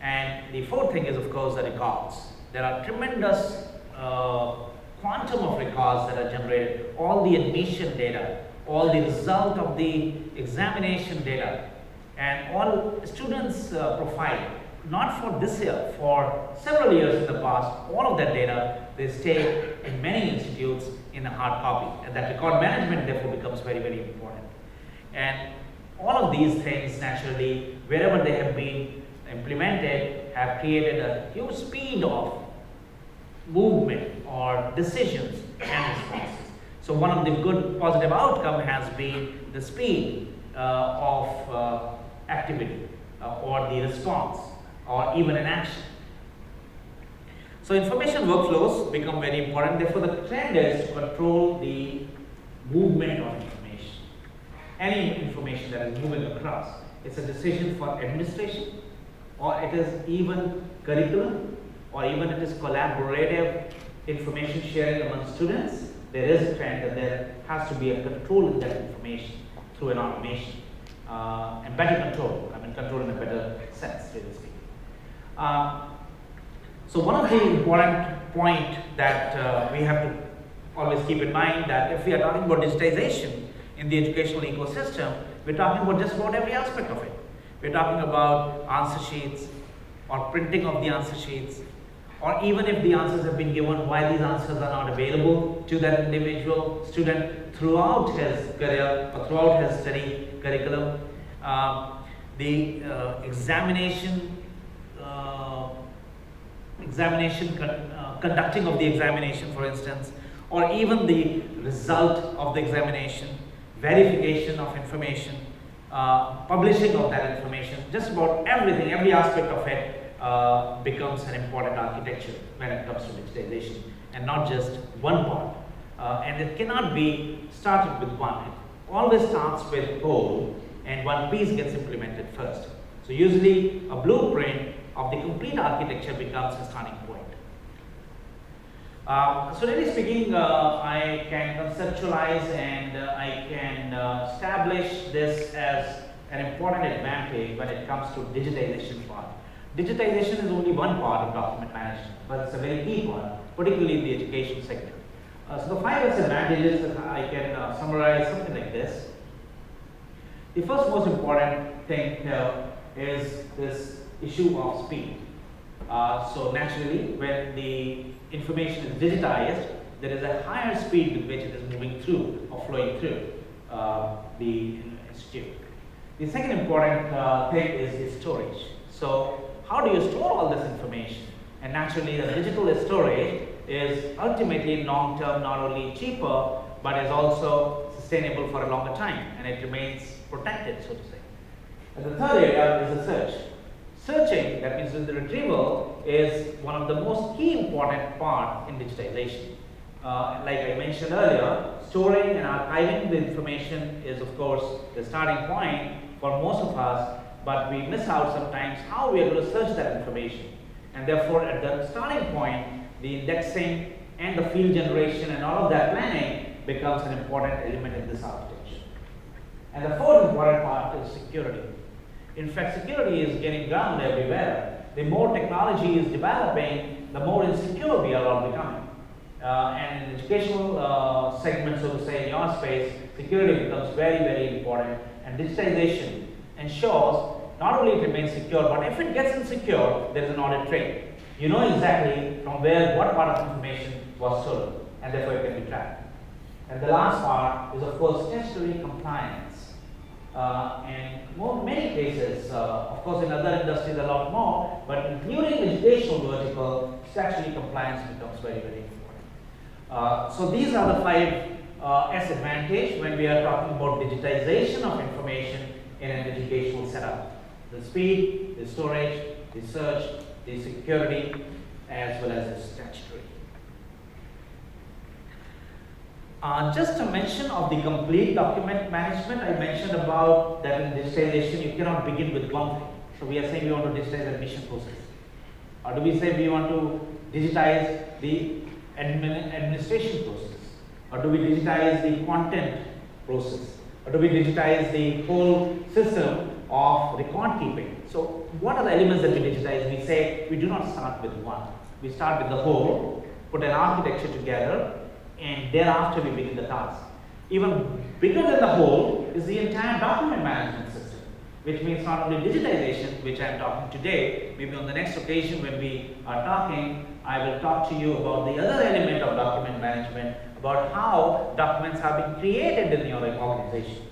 And the fourth thing is, of course, the records. There are tremendous quantum of records that are generated, all the admission data, all the result of the examination data, and all students' profile, not for this year, for several years in the past, all of that data, they stay in many institutes in a hard copy. And that record management therefore becomes very, very important. And all of these things naturally, wherever they have been implemented, have created a huge speed of movement or decisions and responses. So one of the good positive outcome has been the speed of activity or the response or even an action. So information workflows become very important. Therefore, the trend is to control the movement of information. Any information that is moving across. It's a decision for administration, or it is even curriculum, or even it is collaborative information sharing among students. There is a trend that there has to be a control in that information through an automation. And better control, I mean control in a better sense, really speaking. So one of the important point that we have to always keep in mind that if we are talking about digitization in the educational ecosystem, we're talking about just about every aspect of it. We're talking about answer sheets or printing of the answer sheets, or even if the answers have been given, why these answers are not available to that individual student throughout his career or throughout his study curriculum. Conducting of the examination, for instance, or even the result of the examination, verification of information, publishing of that information, just about everything, every aspect of it becomes an important architecture when it comes to digitization, and not just one part. And it cannot be started with one. It always starts with whole, and one piece gets implemented first. So usually a blueprint of the complete architecture becomes a starting point. So really speaking, I can conceptualize and I can establish this as an important advantage when it comes to digitization part. Digitization is only one part of document management, but it's a very key part, particularly in the education sector. So the 5 advantages that I can summarize something like this. The first most important thing here is this issue of speed. So naturally, when the information is digitized, there is a higher speed with which it is moving through or flowing through the institute. The second important thing is the storage. So how do you store all this information? And naturally, the digital storage is ultimately long-term not only cheaper, but is also sustainable for a longer time, and it remains protected, so to say. And the third area is the search. Searching, that means the retrieval, is one of the most key important part in digitization. Like I mentioned earlier, storing and archiving the information is of course the starting point for most of us, but we miss out sometimes how we are going to search that information. And therefore, at the starting point, the indexing and the field generation and all of that planning becomes an important element in this architecture. And the fourth important part is security. In fact, security is gaining ground everywhere. The more technology is developing, the more insecure we are all becoming. And in educational segment, so to say, in your space, security becomes very, very important. And digitization ensures not only it remains secure, but if it gets insecure, there is an audit trail. You know exactly from where, what part of information was stolen, and therefore it can be tracked. And the last part is, of course, statutory compliance. And many cases, of course, in other industries a lot more, but including educational vertical, statutory compliance becomes very, very important. So these are the 5 S advantage when we are talking about digitization of information in an educational setup. The speed, the storage, the search, the security, as well as the statutory. Just a mention of the complete document management. I mentioned about that in digitization, you cannot begin with one thing. So we are saying we want to digitize admission process. Or do we say we want to digitize the administration process? Or do we digitize the content process? Or do we digitize the whole system of record keeping? So what are the elements that we digitize? We say we do not start with one. We start with the whole, put an architecture together, and thereafter we begin the task. Even bigger than the whole is the entire document management system, which means not only digitization, which I am talking today, maybe on the next occasion when we are talking, I will talk to you about the other element of document management, about how documents are being created in your organization.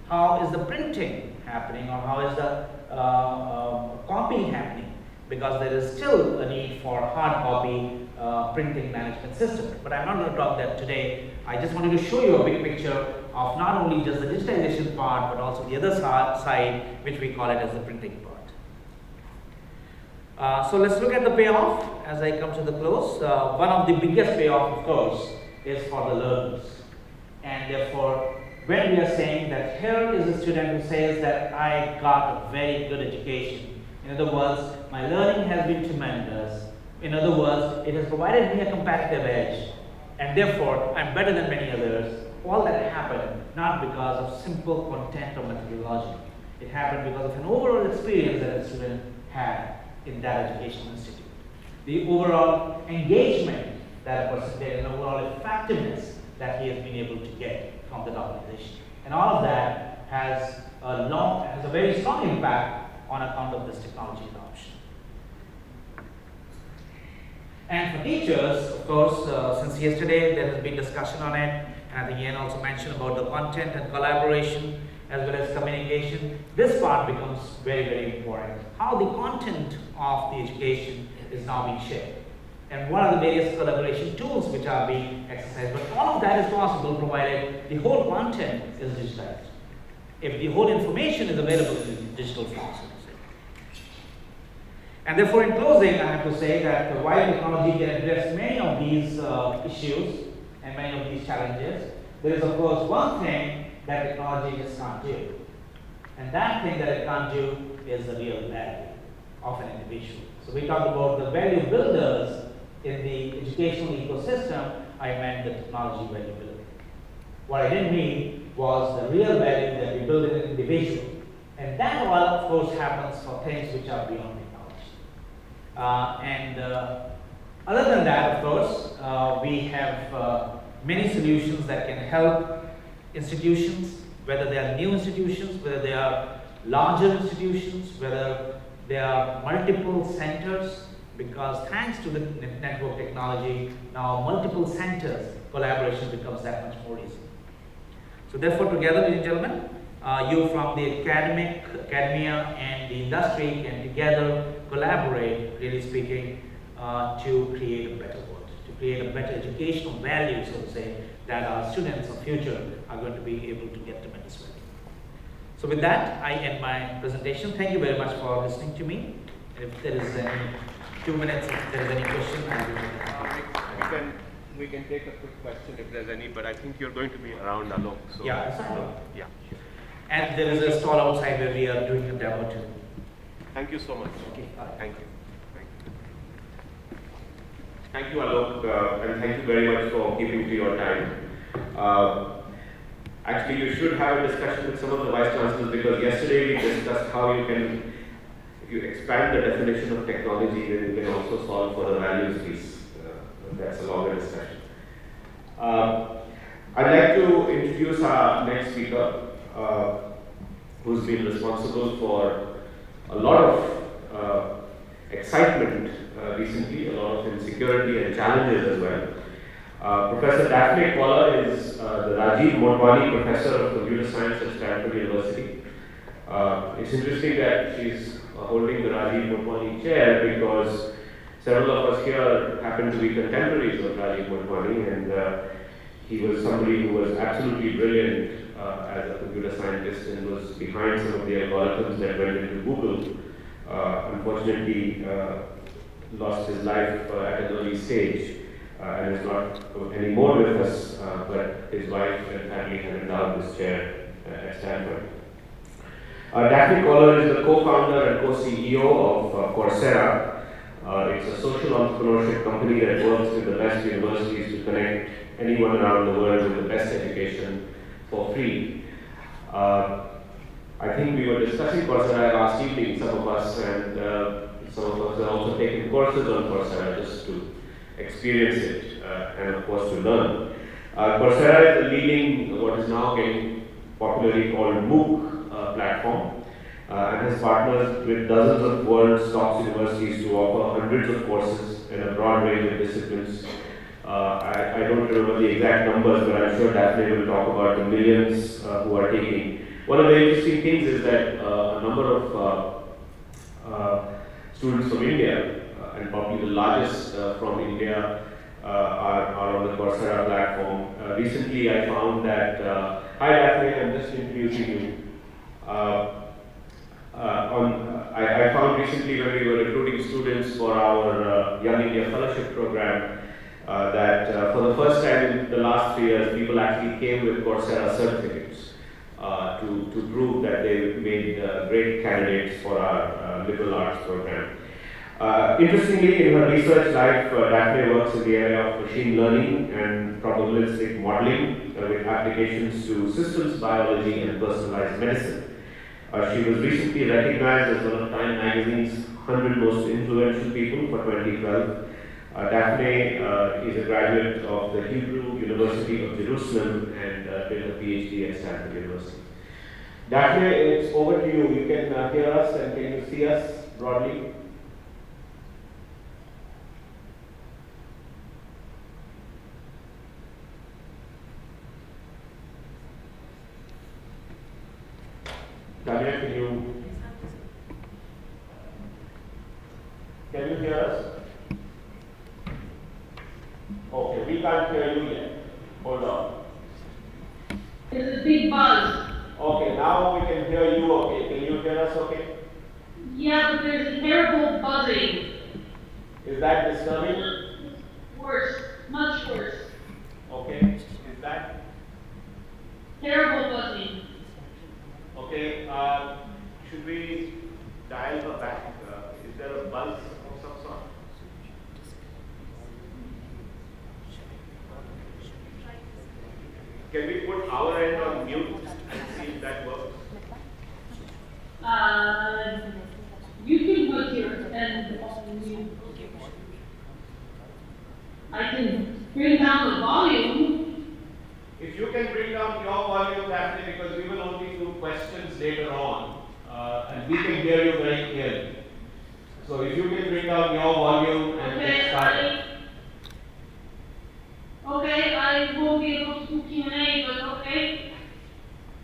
How is the printing happening, or how is the copying happening? Because there is still a need for hard copy printing management system. But I'm not going to talk that today. I just wanted to show you a big picture of not only just the digitization part, but also the other side, which we call it as the printing part. So let's look at the payoff as I come to the close. One of the biggest payoff, of course, is for the learners. And therefore, when we are saying that here is a student who says that I got a very good education. In other words, my learning has been tremendous. In other words, it has provided me a competitive edge, and therefore I'm better than many others. All that happened not because of simple content or methodology. It happened because of an overall experience that a student had in that educational institute. The overall engagement that a person did, and overall effectiveness that he has been able to get from the organization. And all of that has a very strong impact on account of this technology adoption. And for teachers, of course, since yesterday there has been discussion on it, and I think Ian also mentioned about the content and collaboration as well as communication. This part becomes very, very important. How the content of the education is now being shared, and what are the various collaboration tools which are being exercised. But all of that is possible provided the whole content is digitized. If the whole information is available in digital form. And therefore, in closing, I have to say that while technology can address many of these issues and many of these challenges, there is of course one thing that technology just can't do. And that thing that it can't do is the real value of an individual. So we talked about the value builders in the educational ecosystem. I meant the technology value builder. What I didn't mean was the real value that we build in an individual. And that all, of course, happens for things which are beyond technology. Other than that, of course, we have many solutions that can help institutions, whether they are new institutions, whether they are larger institutions, whether they are multiple centers, because thanks to the network technology, now multiple centers collaboration becomes that much more easy. So therefore, together, ladies and gentlemen, you from the academia and the industry can together collaborate, really speaking, to create a better world, to create a better educational value, so to say, that our students of future are going to be able to get tremendous value. So with that, I end my presentation. Thank you very much for listening to me. If there is any 2 minutes, if there is any question, I will we can take a quick question if there's any, but I think you're going to be around Alok. So yeah, it's fine. yeah. And there is a stall outside where we are doing a demo too. Thank you so much. Okay. Thank you. Thank you, Alok, and thank you very much for keeping to your time. Actually, you should have a discussion with some of the vice chancellors, because yesterday we discussed how if you expand the definition of technology, then you can also solve for the values piece. That's a longer discussion. I'd like to introduce our next speaker, who's been responsible for a lot of excitement recently, a lot of insecurity and challenges as well. Professor Daphne Koller is the Rajiv Motwani Professor of Computer Science at Stanford University. It's interesting that she's holding the Rajiv Motwani chair because several of us here happen to be contemporaries of Rajiv Motwani, and he was somebody who was absolutely brilliant as a computer scientist and was behind some of the algorithms that went into Google. Unfortunately, lost his life at an early stage and is not anymore with us, but his wife and family have endowed this chair at Stanford. Daphne Koller is the co-founder and co-CEO of Coursera. It's a social entrepreneurship company that works with the best universities to connect anyone around the world with the best education for free. I think we were discussing Coursera last evening, some of us, and some of us have also taken courses on Coursera just to experience it and of course to learn. Coursera is the leading, what is now getting popularly called MOOC platform, and has partners with dozens of world's top universities to offer hundreds of courses in a broad range of disciplines. I don't remember the exact numbers, but I'm sure Daphne will talk about the millions who are taking. One of the interesting things is that a number of students from India, and probably the largest from India, are on the Coursera platform. Recently I found that, hi Daphne, I'm just introducing you. I found recently when we were recruiting students for our Young India Fellowship program that for the first time in the last 3 years, people actually came with Coursera certificates to prove that they made great candidates for our liberal arts program. Interestingly, in her research life, Daphne works in the area of machine learning and probabilistic modeling with applications to systems biology and personalized medicine. She was recently recognized as one of Time magazine's 100 most influential people for 2012. Daphne is a graduate of the Hebrew University of Jerusalem and did a PhD at Stanford University. Daphne, it's over to you. You can hear us and can you see us broadly? Daphne, can you hear us? Okay, we can't hear you yet. Hold on. There's a big buzz. Okay, now we can hear you okay. Can you hear us okay? Yeah, but there's a terrible buzzing. Is that disturbing? Worse, much worse. Okay, is that? Terrible buzzing. Okay, should we dial her back? Is there a buzz of some sort? Can we put our end on mute and see if that works? You can put your end on mute. I can bring down the volume. If you can bring down your volume, Daphne, because we will only do questions later on, and we can hear you very clearly. So if you can bring down your volume and get started. Okay, I won't be able to do Q&A, but okay.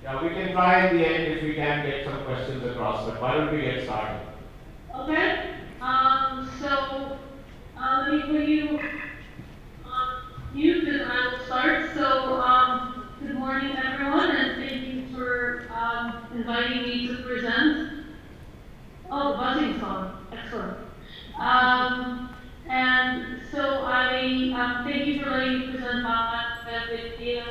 Yeah, we can try at the end if we can get some questions across, but why don't we get started? Okay. Let me put you mute and I will start. Good morning, everyone, and thank you for inviting me to present. Oh, the buzzing song. Excellent. And so I thank you for letting me present my video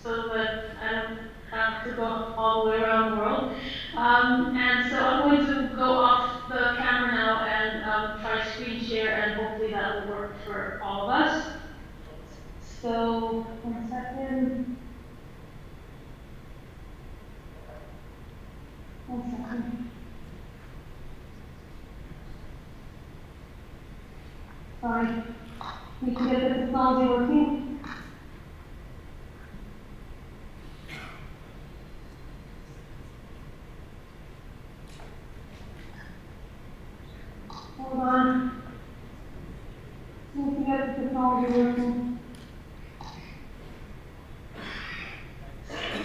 so that I don't have to go all the way around the world. And so I'm going to go off the camera now and try screen share, and hopefully that will work for all of us. So, 1 second. 1 second. Sorry. We can get the technology working. Hold on. We can get the technology working.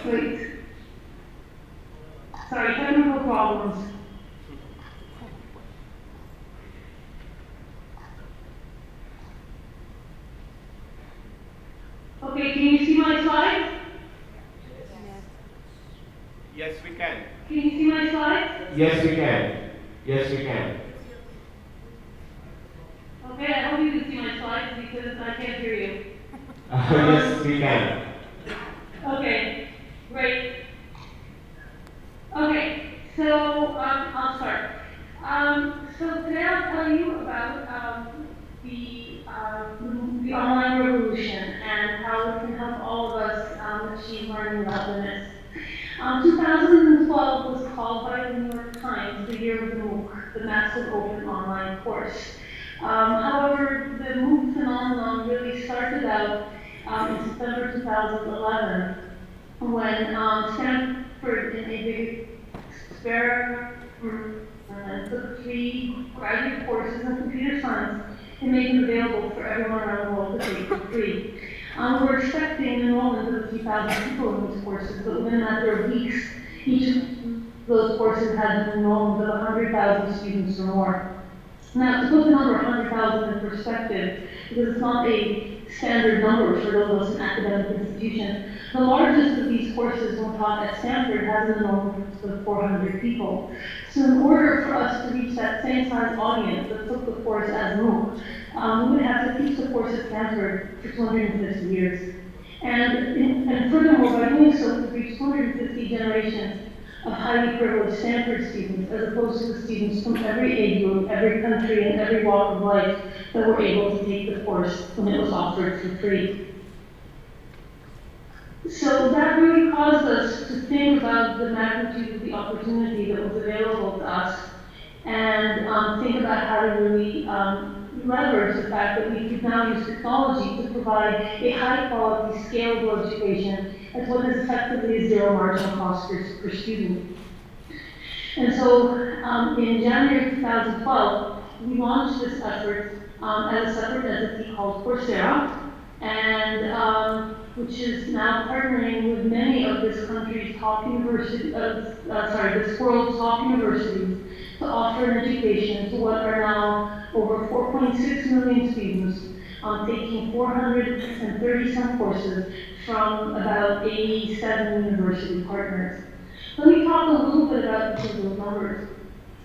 Great. Sorry, technical problems. Okay, can you see my slides? Yes, we can. Can you see my slides? Yes, we can. Yes, we can. Okay, I hope you can see my slides because I can't hear you. Yes, we can. Okay, great. Okay, so I'll start. So today I'll tell you about the online revolution and how it can help all of us achieve learning without limits. 2012 was called by the New York Times the year of the MOOC, the Massive Open Online Course. However, the MOOC phenomenon really started out in September 2011 when Stanford, in a big experiment, took 3 graduate courses in computer science and made them available for everyone around the world to take for free. We're expecting enrollment of a few thousand people in these courses, but within a matter of weeks, each of those courses had an enrollment of 100,000 students or more. Now, to put the number 100,000 in perspective, because it's not a standard number for those of us in academic institutions, the largest of these courses when taught at Stanford has an enrollment of 400 people. So in order for us to reach that same size audience that took the course as MOOC, we would have to teach the course at Stanford for 250 years. And furthermore, by doing so, we reach 250 generations of highly privileged Stanford students, as opposed to the students from every EDU, every country, and every walk of life that were able to take the course when it was offered for free. So that really caused us to think about the magnitude of the opportunity that was available to us, and think about how to really leverage the fact that we could now use technology to provide a high-quality, scalable education at what is effectively a zero marginal cost per student. And so in January 2012, we launched this effort as a separate entity called Coursera, and which is now partnering with many of this country's top this world's top universities to offer an education to what are now over 4.6 million students taking 430 some courses from about 87 university partners. Let me talk a little bit about each of those numbers.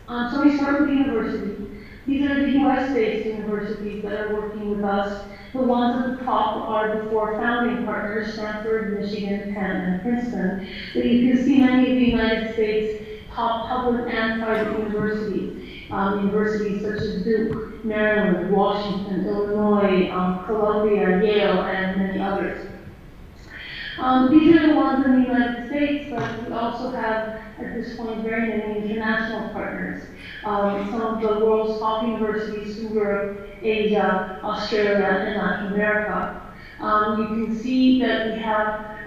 So let me start with the university. These are the US-based universities that are working with us. The ones at the top are the 4 founding partners, Stanford, Michigan, Penn, and Princeton. But you can see many of the United States' top public and private universities. Universities such as Duke, Maryland, Washington, Illinois, Columbia, Yale, and many others. These are the ones in the United States, but we also have, at this point, very many international partners. Some of the world's top universities from Europe, Asia, Australia, and Latin America. You can see that we have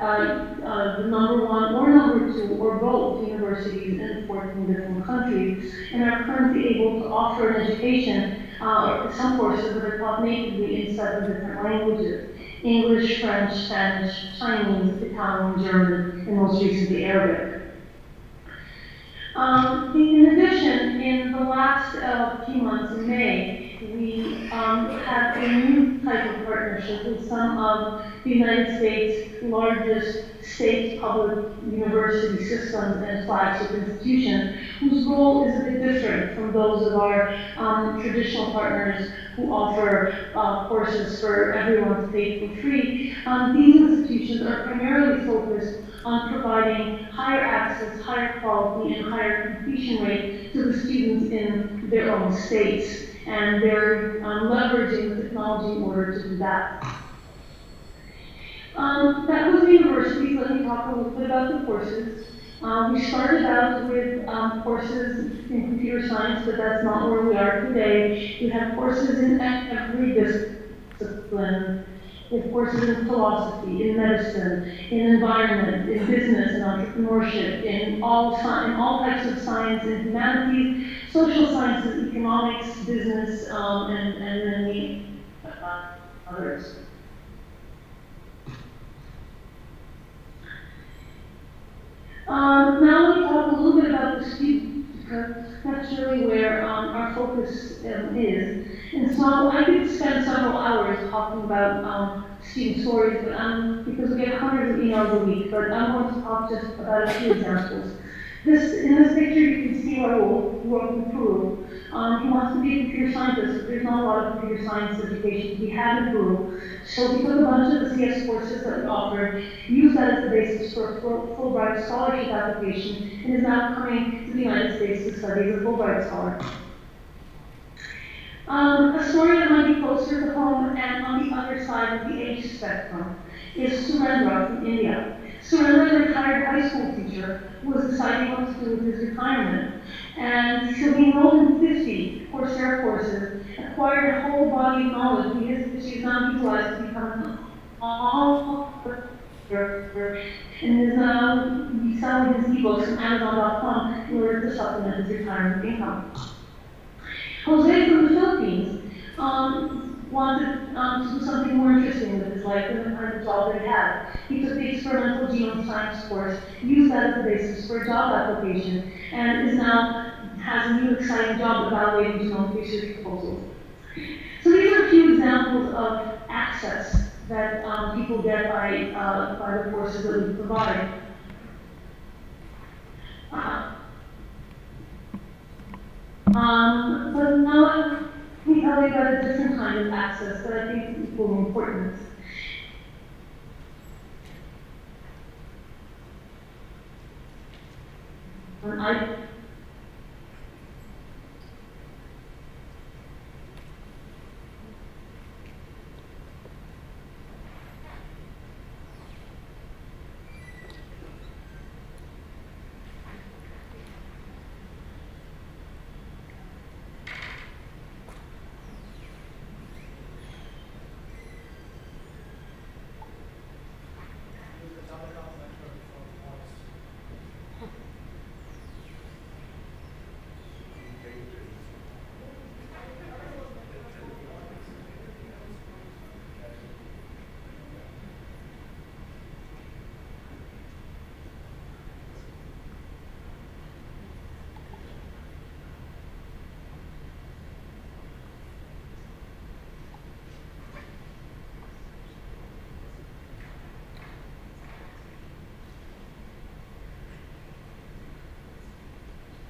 the number one or number two or both universities in 14 different countries, and are currently able to offer an education, some courses that are taught natively in 7 different languages: English, French, Spanish, Chinese, Italian, German, and most recently Arabic. In addition, in the last few months in May, we had a new type of partnership with some of the United States' largest state public university systems and flagship institutions, whose role is a bit different from those of our traditional partners who offer courses for everyone to take for free. These institutions are primarily focused on providing higher access, higher quality, and higher completion rate to the students in their own states. And they're leveraging the technology in order to do that. That was the universities. Let me talk a little bit about the courses. We started out with courses in computer science, but that's not where we are today. We have courses in every discipline. We have courses in philosophy, in medicine, in environment, in business and entrepreneurship, in all types of science and humanities, social sciences, economics, business, and many others. Now let me talk a little bit about the students, because that's really where our focus is. And so I could spend several hours talking about student stories, but because we get hundreds of emails a week, but I'm going to talk just about a few examples. In this picture, you can see Raul, who grew up in Peru. He wants to be a computer scientist, but there's not a lot of computer science education to be had in Peru. So he took a bunch of the CS courses that we offered, used that as the basis for a Fulbright scholarship application, and is now coming to the United States to study as a Fulbright scholar. A story that might be closer to home and on the other side of the age spectrum is Surendra from India. Surendra is a retired high school teacher who was deciding what to do with his retirement. And so he enrolled in 50 Coursera courses, acquired a whole body of knowledge, which he has now utilized to become an author, and is now selling his ebooks on Amazon.com in order to supplement his retirement income. Jose from the Philippines wanted to do something more interesting with his life than the kind of job that he had. He took the experimental genome science course, used that as the basis for a job application, and has a new exciting job evaluating genomic research proposals. So these are a few examples of access that people get by the courses that we provide. But now let me tell you about a different kind of access that I think is equally important.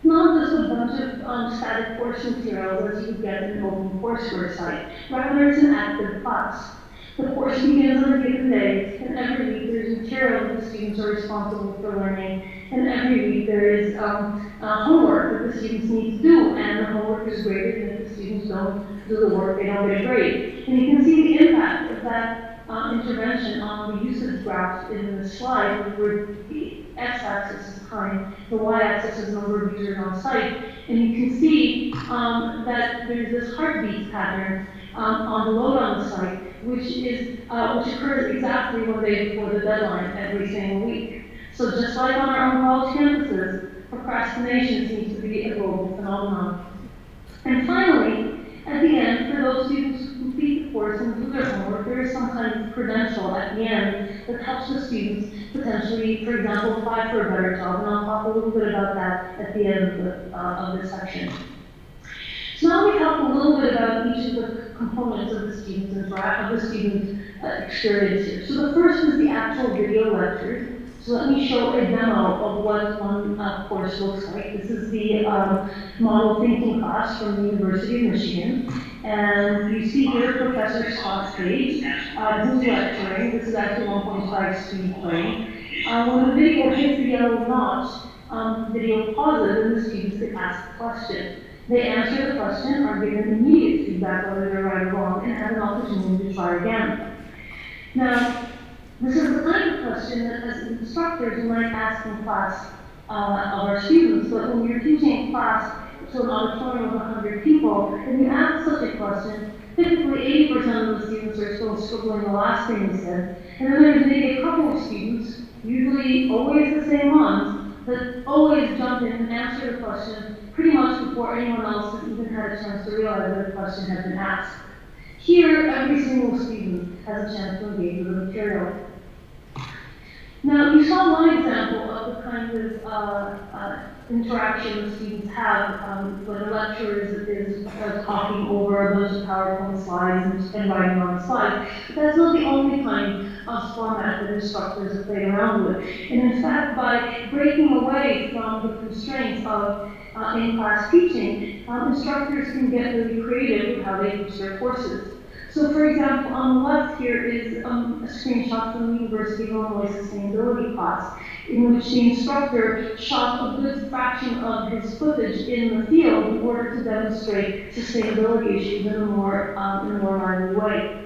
Not just a bunch of static course materials as you get in an open courseware site. Rather, it's an active class. The course begins on a given day, and every week there's material that the students are responsible for learning, and every week there is homework that the students need to do, and the homework is graded, and if the students don't do the work, they don't get a grade. And you can see the impact of that intervention on the usage graph in the slide, where the x-axis is time, the y-axis is the number of users on site, and you can see that there's this heartbeat pattern on the load on the site, which occurs exactly 1 day before the deadline every single week. So just like on our own college campuses, procrastination seems to be a global phenomenon. And finally, at the end, for those students who complete the course and do their homework, there is some kind of credential at the end that helps the students potentially, for example, apply for a better job. And I'll talk a little bit about that at the end of this section. So now we talk a little bit about each of the components of the student experience here. So the first is the actual video lectures. So let me show a demo of what one course looks like. This is the model thinking class from the University of Michigan. And you see here Professor Scott's page, who's lecturing. This is actually 1.5 student playing. When the video hits the yellow notch, the video pauses and the students can ask a question. They answer the question, are given immediate feedback whether they're right or wrong, and have an opportunity to try again. Now, this is the kind of question that as instructors we might ask in class of our students, but when you're teaching a class to an auditorium of 100 people, and you ask such a question, typically 80% of the students are still scribbling the last thing you said, and then there's maybe a couple of students, usually always the same ones, that always jump in and answer the question pretty much before anyone else has even had a chance to realize that the question has been asked. Here, every single student has a chance to engage with the material. Now, you saw one example of the kind of interaction the students have when a lecturer is talking over a bunch of PowerPoint slides and writing on the slides. But that's not the only kind of format that instructors have played around with. And in fact, by breaking away from the constraints of in-class teaching, instructors can get really creative with how they teach their courses. So for example, on the left here is a screenshot from the University of Illinois Sustainability class, in which the instructor shot a good fraction of his footage in the field in order to demonstrate sustainability issues in a more lively way.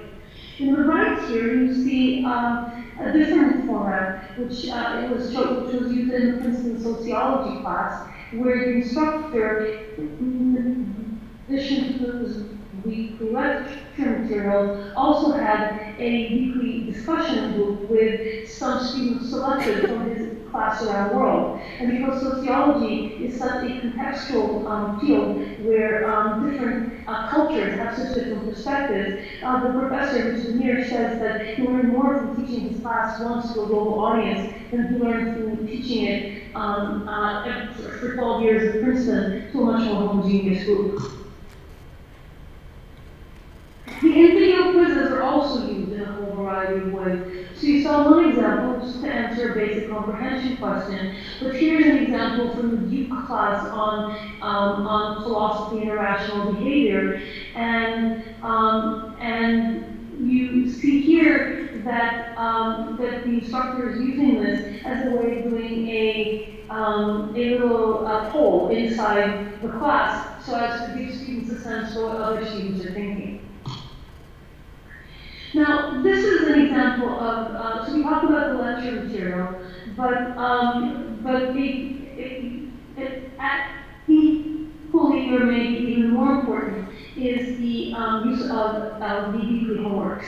In the right here, you see a different format, which was used in the Princeton sociology class, where the instructor, in addition to his weekly lecture materials, also had a weekly discussion group with some students selected from his class around the world. And because sociology is such a contextual field where different cultures have such different perspectives, the professor, Mr. Mir, says that he learned more from teaching his class once to a global audience than he learned from teaching it for 12 years at Princeton to a much more homogeneous group. The in-video quizzes are also used in a whole variety of ways. So you saw one example just to answer a basic comprehension question, but here's an example from the Duke class on philosophy and irrational behavior, and you see here that that the instructor is using this as a way of doing a little poll inside the class, so as to give students a sense for what other students are thinking. Now, this is an example of, so we talked about the lecture material, but equally or maybe even more important is the use of the weekly homeworks.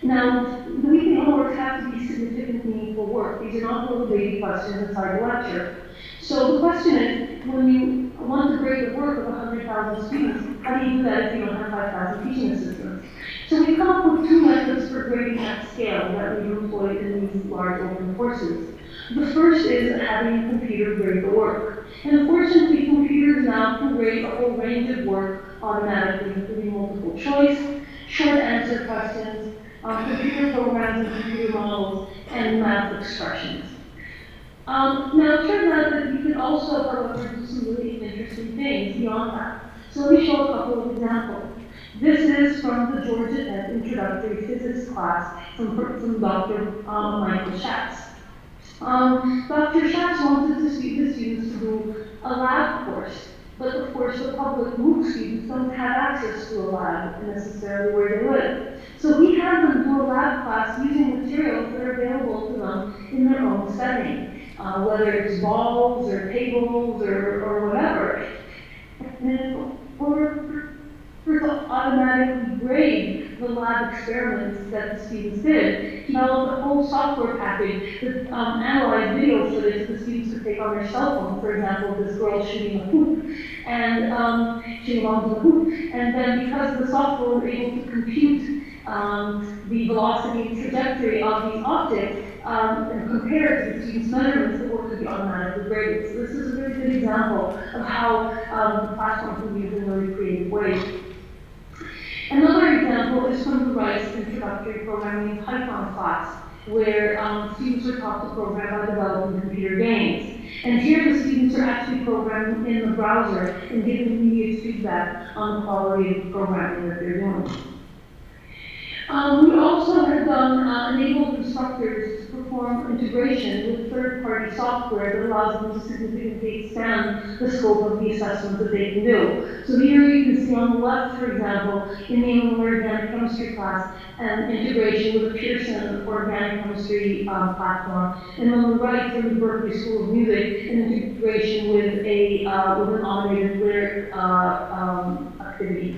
Now, the weekly homeworks have to be significant, meaningful work. These are not little baby questions inside the lecture. So the question is, when you want to grade the work of 100,000 students, how do you do that if you don't have 5,000 teaching assistants? So we come up with two methods for grading at scale that we've employed in these large open courses. The first is having a computer grade the work. And unfortunately, computers now can grade a whole range of work automatically, including multiple choice, short answer questions, computer programs and computer models, and math expressions. Now, it turns out that you can also, however, do some really interesting things beyond that. So let me show a couple of examples. This is from the Georgia Tech Introductory Physics class from Dr. Michael Schatz. Dr. Schatz wanted the students to do a lab course, but of course the public MOOC students don't have access to a lab necessarily where they live. So we had them do a lab class using materials that are available to them in their own setting, whether it's balls or tables or whatever. And in order to automatically grade the lab experiments that the students did, he developed a whole software package that analyzed video footage that the students could take on their cell phone. For example, this girl shooting a hoop, and shooting bombs in a hoop. And then because the software was able to compute the velocity and trajectory of these objects, and compare to the students' measurements, the work could be automatically graded. So this is a really good example of how the platform can be used in really creative ways. Another example is from the Rice Introductory Programming in Python class, where students are taught to program by developing computer games. And here the students are actually programming in the browser and giving immediate feedback on the quality of the programming that they're doing. We also have enabled instructors to perform integration with third-party software that allows them to significantly expand the scope of the assessment that they can do. So here you can see on the left, for example, in the organic chemistry class, an integration with the Pearson organic chemistry platform, and on the right, from the Berkeley School of Music, an integration with an automated lyric activity.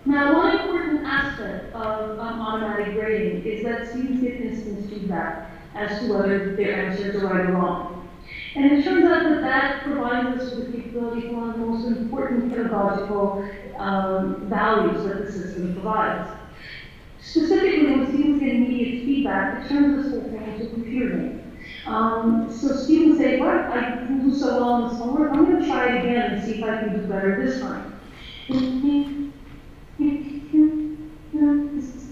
Now, one important aspect of automatic grading is that students get instant feedback as to whether their answers are right or wrong. And it turns out that that provides us with the capability for one of the most important pedagogical values that the system provides. Specifically, when students get immediate feedback, it turns this whole thing into a computer game. So students say, well, I didn't do so well on this homework, I'm going to try it again and see if I can do better this time.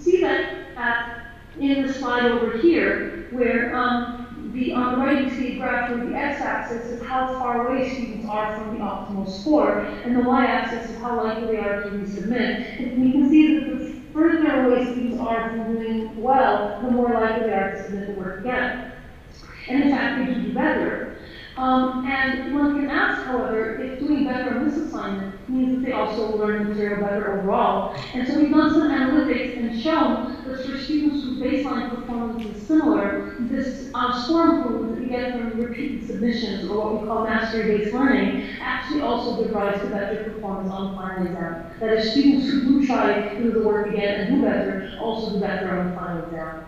See that in the slide over here, where on the right you see a graph where the x-axis is how far away students are from the optimal score, and the y-axis is how likely they are to resubmit. And you can see that the further away students are from doing well, the more likely they are to submit the work again. And in fact, they do better. And one can ask, however, if doing better on this assignment means that they also learn the material better overall. And so we've done some analytics and shown that for students whose baseline performance is similar, this score improvement that you get from repeated submissions, or what we call mastery-based learning, actually also gives rise to better performance on the final exam. That is, students who do try to do the work again and do better also do better on the final exam.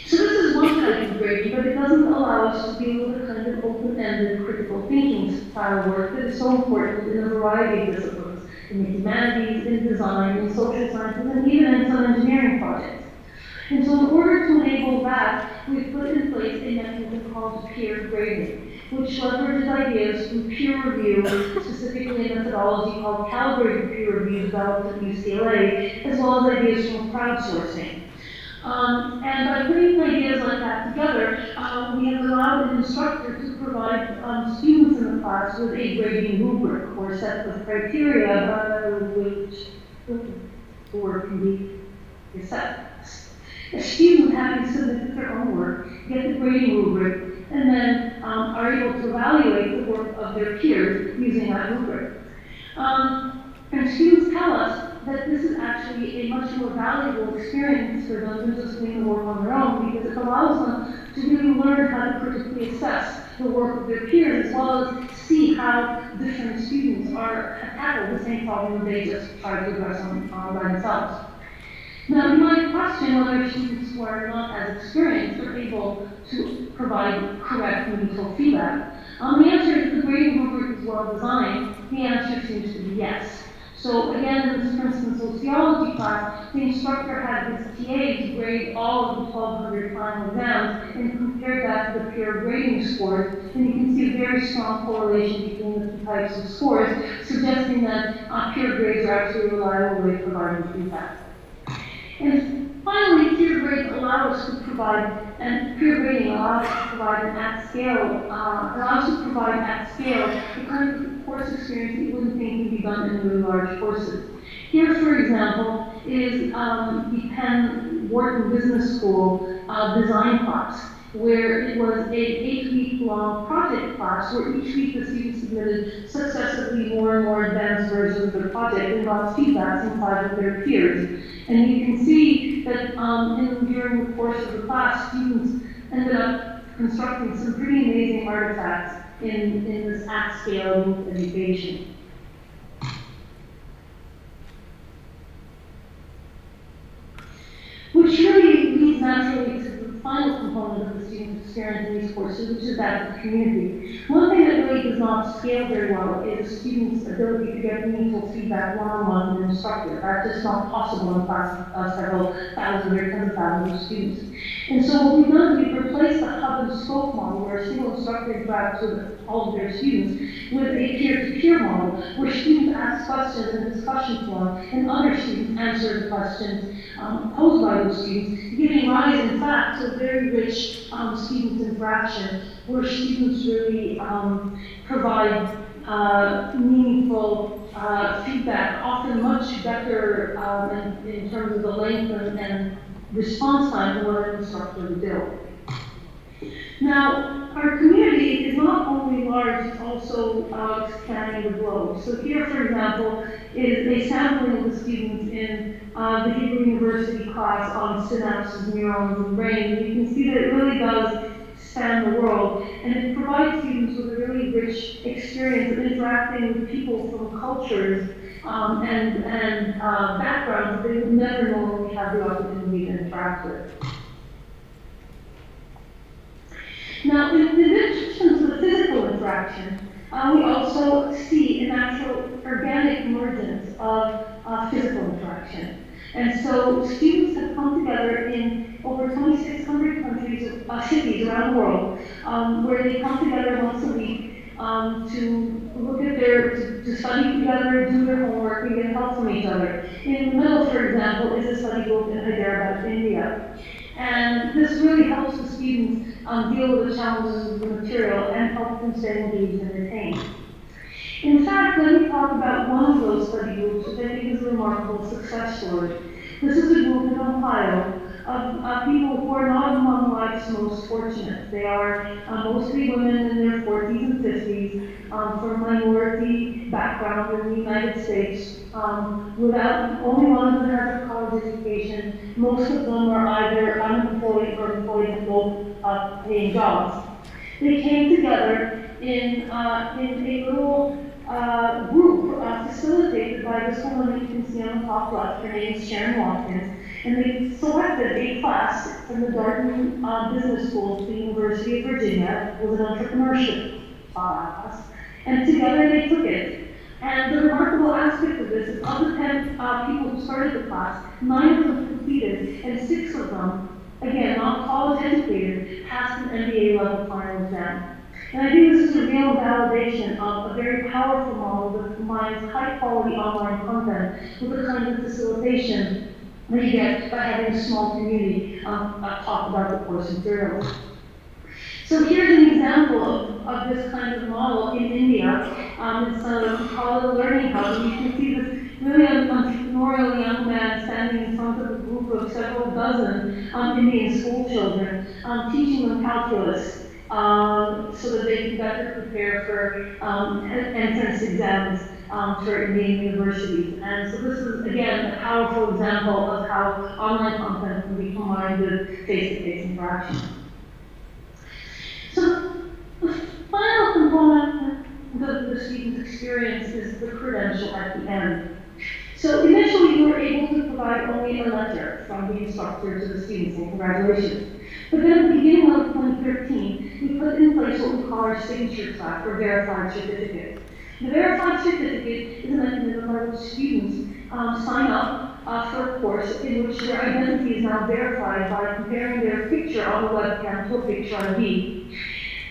So this is one type of grading, but it doesn't allow us to deal with the kind of open-ended critical thinking style work that is so important in a variety of disciplines, in the humanities, in design, in social sciences, and even in some engineering projects. And so in order to enable that, we've put in place a mechanism called peer grading, which leverages ideas from peer review, specifically a methodology called calibrated peer review developed at UCLA, as well as ideas from crowdsourcing. And by putting ideas like that together, we have allowed an instructor to provide students in the class with a grading rubric or set of criteria by which the work can be assessed. A student having submitted their own work get the grading rubric and then are able to evaluate the work of their peers using that rubric. And students tell us that this is actually a much more valuable experience for them than just doing the work on their own, because it allows them to really learn how to critically assess the work of their peers, as well as see how different students have tackled the same problem that they just tried to address by themselves. Now, you might question whether students who are not as experienced are able to provide correct, meaningful feedback. The answer is the grading rubric is well designed. The answer seems to be yes. So again, in this, for instance, sociology class, the instructor had his TA to grade all of the 1,200 final exams and compared that to the peer grading scores. And you can see a very strong correlation between the two types of scores, suggesting that peer grades are actually a reliable way of providing feedback. And finally, peer grades allow us to provide, and peer grading allows us to provide an at scale, the kind of course experience that you wouldn't think can be done in really large courses. Here, for example, is the Penn Wharton Business School design class, where it was an 8-week-long project class where each week the students submitted successively more and more advanced versions of their project and got feedback from 5 of their peers. And you can see that during the course of the class, students ended up constructing some pretty amazing artifacts in this at-scale education. experience in these courses, which is that of the community. One thing that really does not scale very well is a student's ability to get meaningful feedback one-on-one from an instructor. That's just not possible in a class of several thousand or tens of thousands of students. And so what we've done is we've replaced the hub and spoke model, where a single instructor interacts with all of their students, with a peer-to-peer model, where students ask questions in a discussion forum, and other students answer the questions posed by those students, giving rise, in fact, to a very rich student interaction, where students really provide meaningful feedback, often much better in terms of the length and response time than what an instructor would do. Now, our community is not only large, it's also spanning the globe. So here, for example, is a sampling of the students in the Hebrew University class on synapses, neurons, and brain. You can see that it really does span the world, and it provides students with a really rich experience of interacting with people from cultures and backgrounds that they would never normally have the opportunity to interact with. Now, in addition to the physical interaction, we also see a natural organic emergence of physical interaction. And so students have come together in over 2,600 cities around the world, where they come together once a week to look at to study together, do their homework, and get help from each other. In the middle, for example, is a study group in Hyderabad, India. And this really helps the students deal with the challenges of the material and help them stay engaged and retained. In fact, let me talk about one of those study groups, which I think is a remarkable success story. This is a group in Ohio of people who are not among life's most fortunate. They are mostly women in their 40s and 50s, from a minority background in the United States. Without only one of them has a college education. Most of them are either unemployed or employed in low-paying jobs. They came together in a little group facilitated by this woman you can see on the top left. Her name is Sharon Watkins. And they selected a class from the Darden Business School at the University of Virginia. It was an entrepreneurship class. And together they took it. And the remarkable aspect of this is of the 10 people who started the class, 9 of them completed, and 6 of them, again, not college educated, passed an MBA level final exam. And I think this is a real validation of a very powerful model that combines high quality online content with the kind of facilitation that you get by having a small community talk about the course materials. So here's an example of this kind of model in India. We call it a learning hub, and you can see this really entrepreneurial young man standing in front of a group of several dozen Indian school children, teaching them calculus so that they can better prepare for entrance exams for Indian universities. And so this is, again, a powerful example of how online content can be combined with face-to-face interaction. So the final component of the student's experience is the credential at the end. So initially, we were able to provide only a letter from the instructor to the students saying congratulations. But then at the beginning of 2013, we put in place what we call our signature track, or verified certificate. The verified certificate is a mechanism by which students sign up for a course in which their identity is now verified by comparing their picture on the webcam to a picture ID.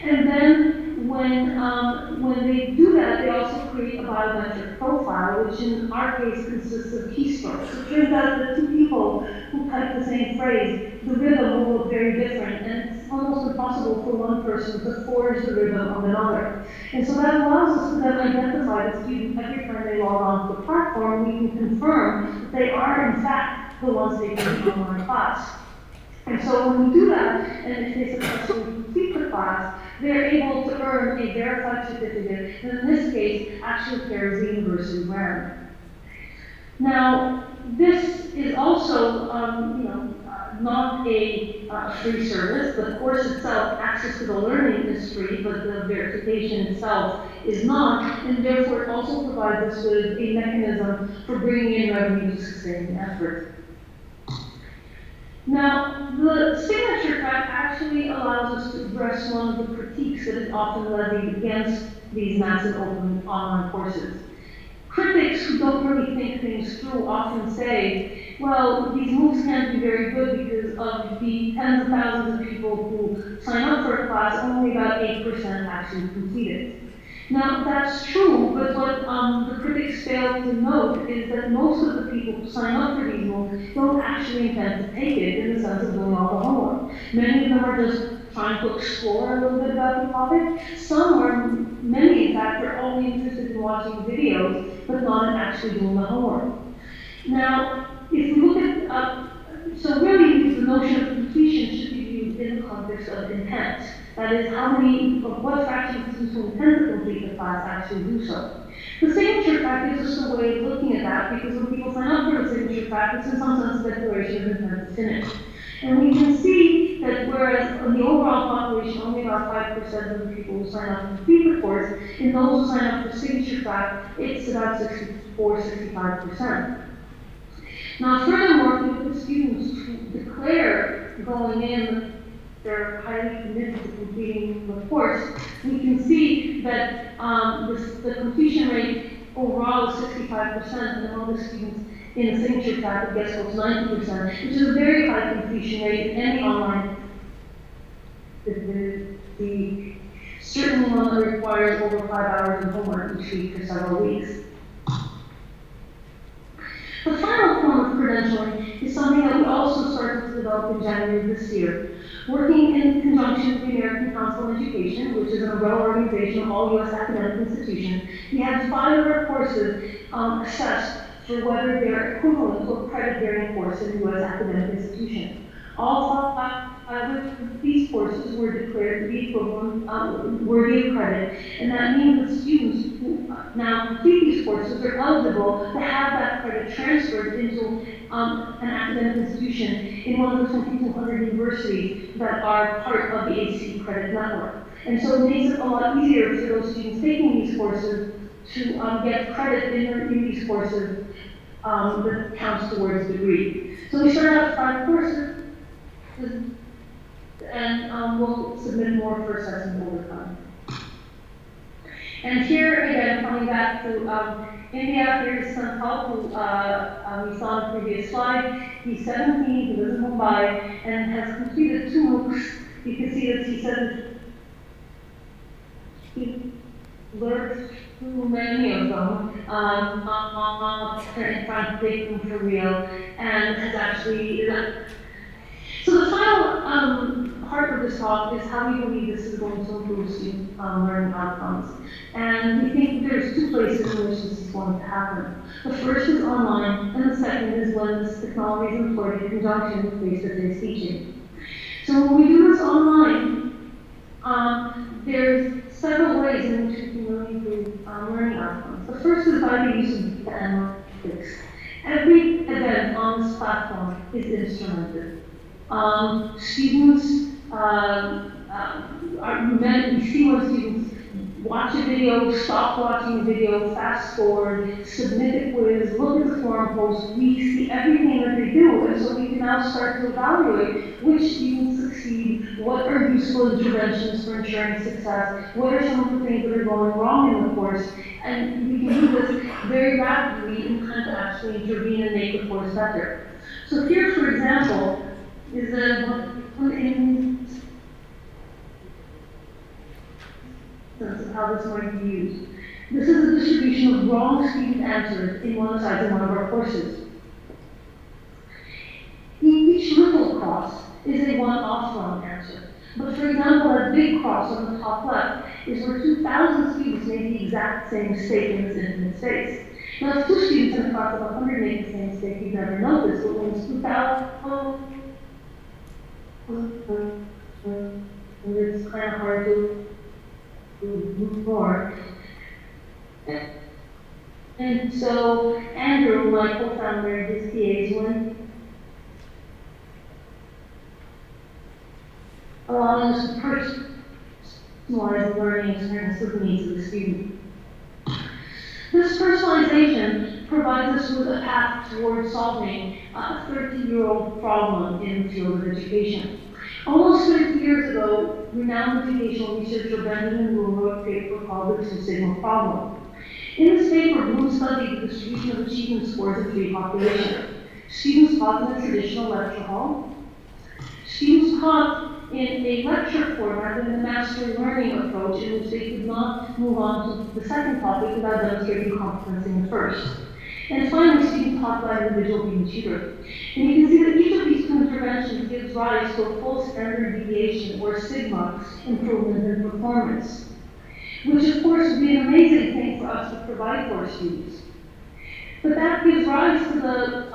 And then when they do that, they also create a biometric profile, which in our case consists of keystrokes. So it turns out that 2 people who type the same phrase, the rhythm will look very different, and it's almost impossible for one person to forge the rhythm of another. And so that allows us to then identify the student every time they log on to the platform. We can confirm that they are, in fact, the ones taking the online class. And so when we do that, and if they successfully complete the class, they're able to earn a verified certificate that in this case actually carries the university brand. Now, this is also not a free service. The course itself, access to the learning is free, but the verification itself is not, and therefore it also provides us with a mechanism for bringing in revenue to sustain the effort. Now, the signature track actually actually allows us to address one of the critiques that is often levied against these massive open online courses. Critics who don't really think things through often say, well, these MOOCs can't be very good because of the tens of thousands of people who sign up for a class, only about 8% actually complete it. Now, that's true, but what the critics fail to note is that most of the people who sign up for these MOOCs don't actually intend to take it in the sense of doing all the homework. Many of them are just trying to explore a little bit about the topic. Many in fact, are only interested in watching videos, but not in actually doing the homework. Now, if we look at, so really the notion of completion should be viewed in the context of intent. That is, what fraction of students who intend to complete the class actually do so. The signature track gives us a way of looking at that, because when people sign up for the signature track, it's in some sense a declaration of intent to finish. And we can see that whereas in the overall population, only about 5% of the people who sign up to complete the course, in those who sign up for signature track, it's about 65%. Now, furthermore, if we look at students who declare going in they're highly committed to completing the course, we can see that the completion rate overall is 65%, and among the students in the signature track, it gets close to 90%, which is a very high completion rate in any online activity, certainly one that requires over 5 hours of homework each week for several weeks. The final form of credentialing is something that we also started to develop in January this year. Working in conjunction with the American Council on Education, which is an umbrella organization of all U.S. academic institutions, we have 5 of our courses assessed for whether they're equivalent to a credit-bearing course in a U.S. academic institution. All 5 of these courses were declared to be equivalent, worthy of credit, and that means that students who now complete these courses are eligible to have that credit transferred into an academic institution in one of the 2,200 universities that are part of the ACE credit network. And so it makes it a lot easier for those students taking these courses to get credit in these courses that counts towards a degree. So we start out with 5 courses, and we'll submit more for assessment over time. And here again, coming back to India, here's Santal, who we saw in the previous slide. He's 17, he lives in Mumbai, and has completed 2 MOOCs. You can see that he said he learned through many of them, trying to take them for real, and has actually. So the final part of this talk is how we believe this is going to improve student learning outcomes. And we think there's 2 places in which this is going to happen. The first is online, and the second is when this technology is employed in conjunction with face-to-face teaching. So when we do this online, there's several ways in which we can really improve learning outcomes. The first is by the use of data analytics. Every event on this platform is instrumented. Students, we see when students watch a video, stop watching a video, fast forward, submit a quiz, look at the forum post, we see everything that they do, and so we can now start to evaluate which students succeed, what are useful interventions for ensuring success, what are some of the things that are going wrong in the course, and we can do this very rapidly in time to actually intervene and make the course better. So here, for example, is one instance of how this might be used. This is a distribution of wrong student answers in one of our courses. Each little cross is a one-off wrong answer. But for example, a big cross on the top left is where 2,000 students made the exact same mistake in this infinite space. Now, if 2 students in a class of 100 make the same mistake, you'd never notice, but when it's 2,000, it's kind of hard to move more. And so Andrew, my co-founder, his TAs went allowing us to personalize the learning experience to the needs of the student. This personalization provides us with a path towards solving a 30-year-old problem in the field of education. Almost 50 years ago, renowned educational researcher Benjamin Bloom wrote a paper called the Two Sigma Problem. In this paper, Bloom studied the distribution of achievement scores of three populations. Students taught in a traditional lecture hall, students taught in a lecture format in the mastery learning approach in which they could not move on to the second topic without demonstrating competence in the first. And finally, students taught by an individual being tutored. And you can see that each of these two interventions gives rise to a full standard deviation or sigma improvement in performance, which of course would be an amazing thing for us to provide for our students. But that gives rise to the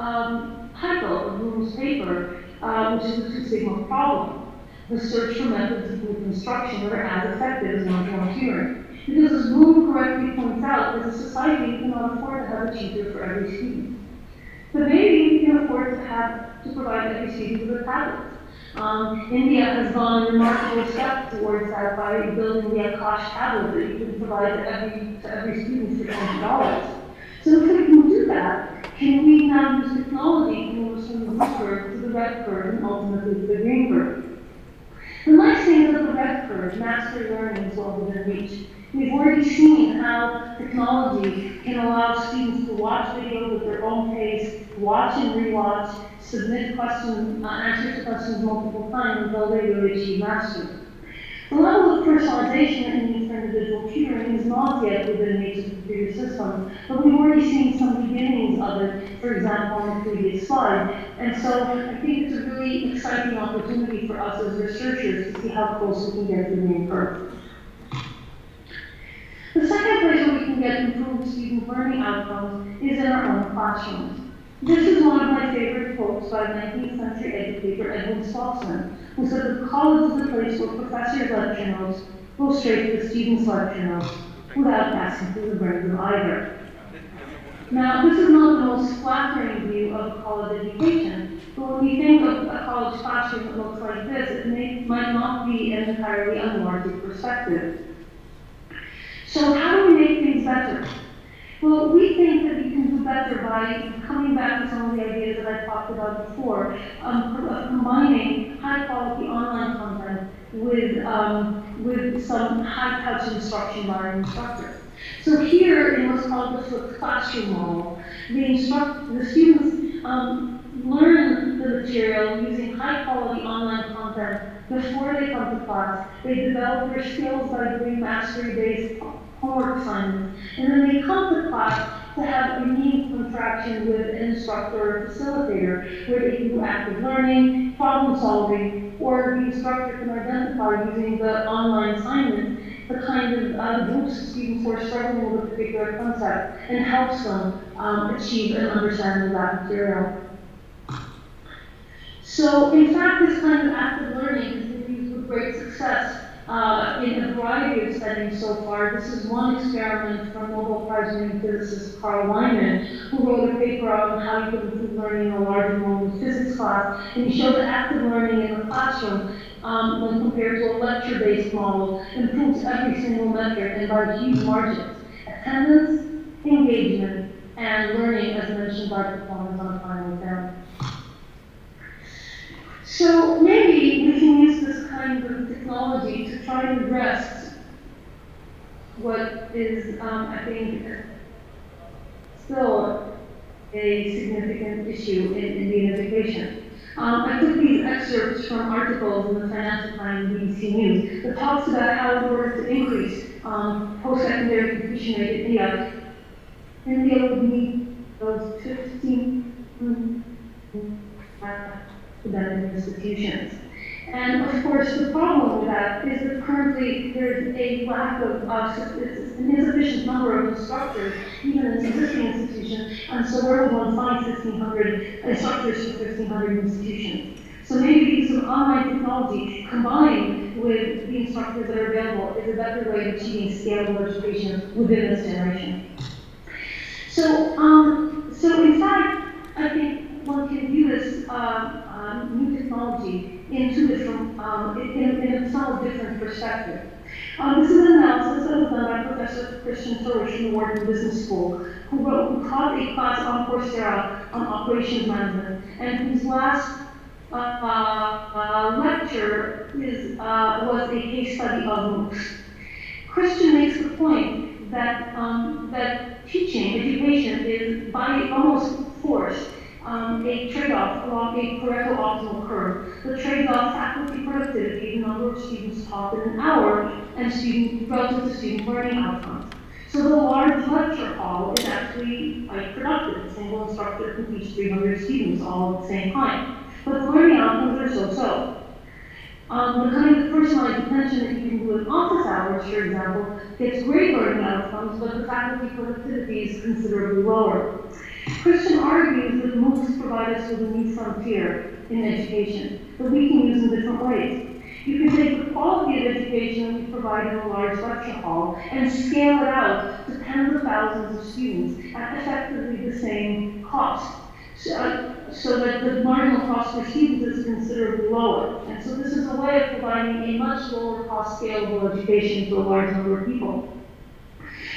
title of Bloom's paper, which is the Two Sigma Problem, the search for methods of group instruction that are as effective as one-to-one tutoring. Because as Bloom correctly points out, as a society, we cannot afford to have a tutor for every student. But maybe we can afford to provide every student with a tablet. India has gone a remarkable step towards that by building the Akash tablet that you can provide to every student for $20. So if we can do that, can we now use technology to move us from the blue curve to the red curve and ultimately to the green curve? The nice thing is that the red curve, mastery learning, is well within reach. We've already seen how technology can allow students to watch videos at their own pace, watch and rewatch, submit questions, answers to questions multiple times until they really achieve mastery. The level of personalization that you need for individual tutoring is not yet within reach of the computer system, but we've already seen some beginnings of it, for example, on the previous slide. And so I think it's a really exciting opportunity for us as researchers to see how close we can get to the main curve. The second place where we can get improved student learning outcomes is in our own classrooms. This is one of my favorite quotes by 19th century educator Edwin Saltzman, who said that college is a place where professors' lecture notes go straight to the students' lecture notes without passing through the brains of either. Now, this is not the most flattering view of college education, but when we think of a college classroom that looks like this, it might not be an entirely unwarranted perspective. So how do we make things better? Well, we think that we can do better by coming back to some of the ideas that I talked about before, of combining high-quality online content with some high-touch instruction by our instructor. So here, in what's called the flipped classroom model, the students learn the material using high-quality online content before they come to class. They develop their skills by doing mastery-based homework assignments, and then they come to class to have a meaningful interaction with an instructor or facilitator, where they can do active learning, problem solving, or the instructor can identify using the online assignment the kind of groups of students who are struggling with a particular concept and helps them achieve an understanding of that material. So, in fact, this kind of active learning has been used with great success in a variety of settings so far. This is one experiment from Nobel Prize-winning physicist Carl Lyman, who wrote a paper on how you could improve learning in a large enrollment physics class, and he showed that active learning in the classroom, when compared to a lecture-based model, improves every single metric and by huge margins: attendance, engagement, and learning, as mentioned by performance on a final exam. So maybe we can use this kind of technology to try to address what is, I think, still a significant issue in Indian education. I took these excerpts from articles in the Financial Times and BBC News that talks about how in order to increase post-secondary completion rate in India would need those 15 academic institutions. And of course, the problem with that is that currently there's a lack of, an insufficient number of instructors, even in existing institutions, and so where would one find 1,500 instructors for 1,500 institutions? So maybe the use of online technology combined with the instructors that are available is a better way of achieving scalable education within this generation. So in fact, I think one can view this new technology in two different, in a somewhat different perspective. This is an analysis that was done by Professor Christian Thorish from the Wharton Business School, who taught a class on Coursera on operations management, and whose last lecture lecture was a case study of MOOCs. Christian makes the point that that teaching, education is by almost force a trade-off along a Pareto optimal curve. The trade-off faculty productivity, the number of students taught in an hour, and relative to student learning outcomes. So the large lecture hall is actually quite productive. A single instructor can teach 300 students all at the same time. But the learning outcomes are so-so. The kind of personalized attention that you can do in office hours, for example, gets great learning outcomes, but the faculty productivity is considerably lower. Christian argues that MOOCs provide us with a new frontier in education that we can use in different ways. You can take the quality of education we provide in a large lecture hall and scale it out to tens of thousands of students at effectively the same cost. So that the marginal cost per student is considerably lower. And so this is a way of providing a much lower cost scalable education to a large number of people.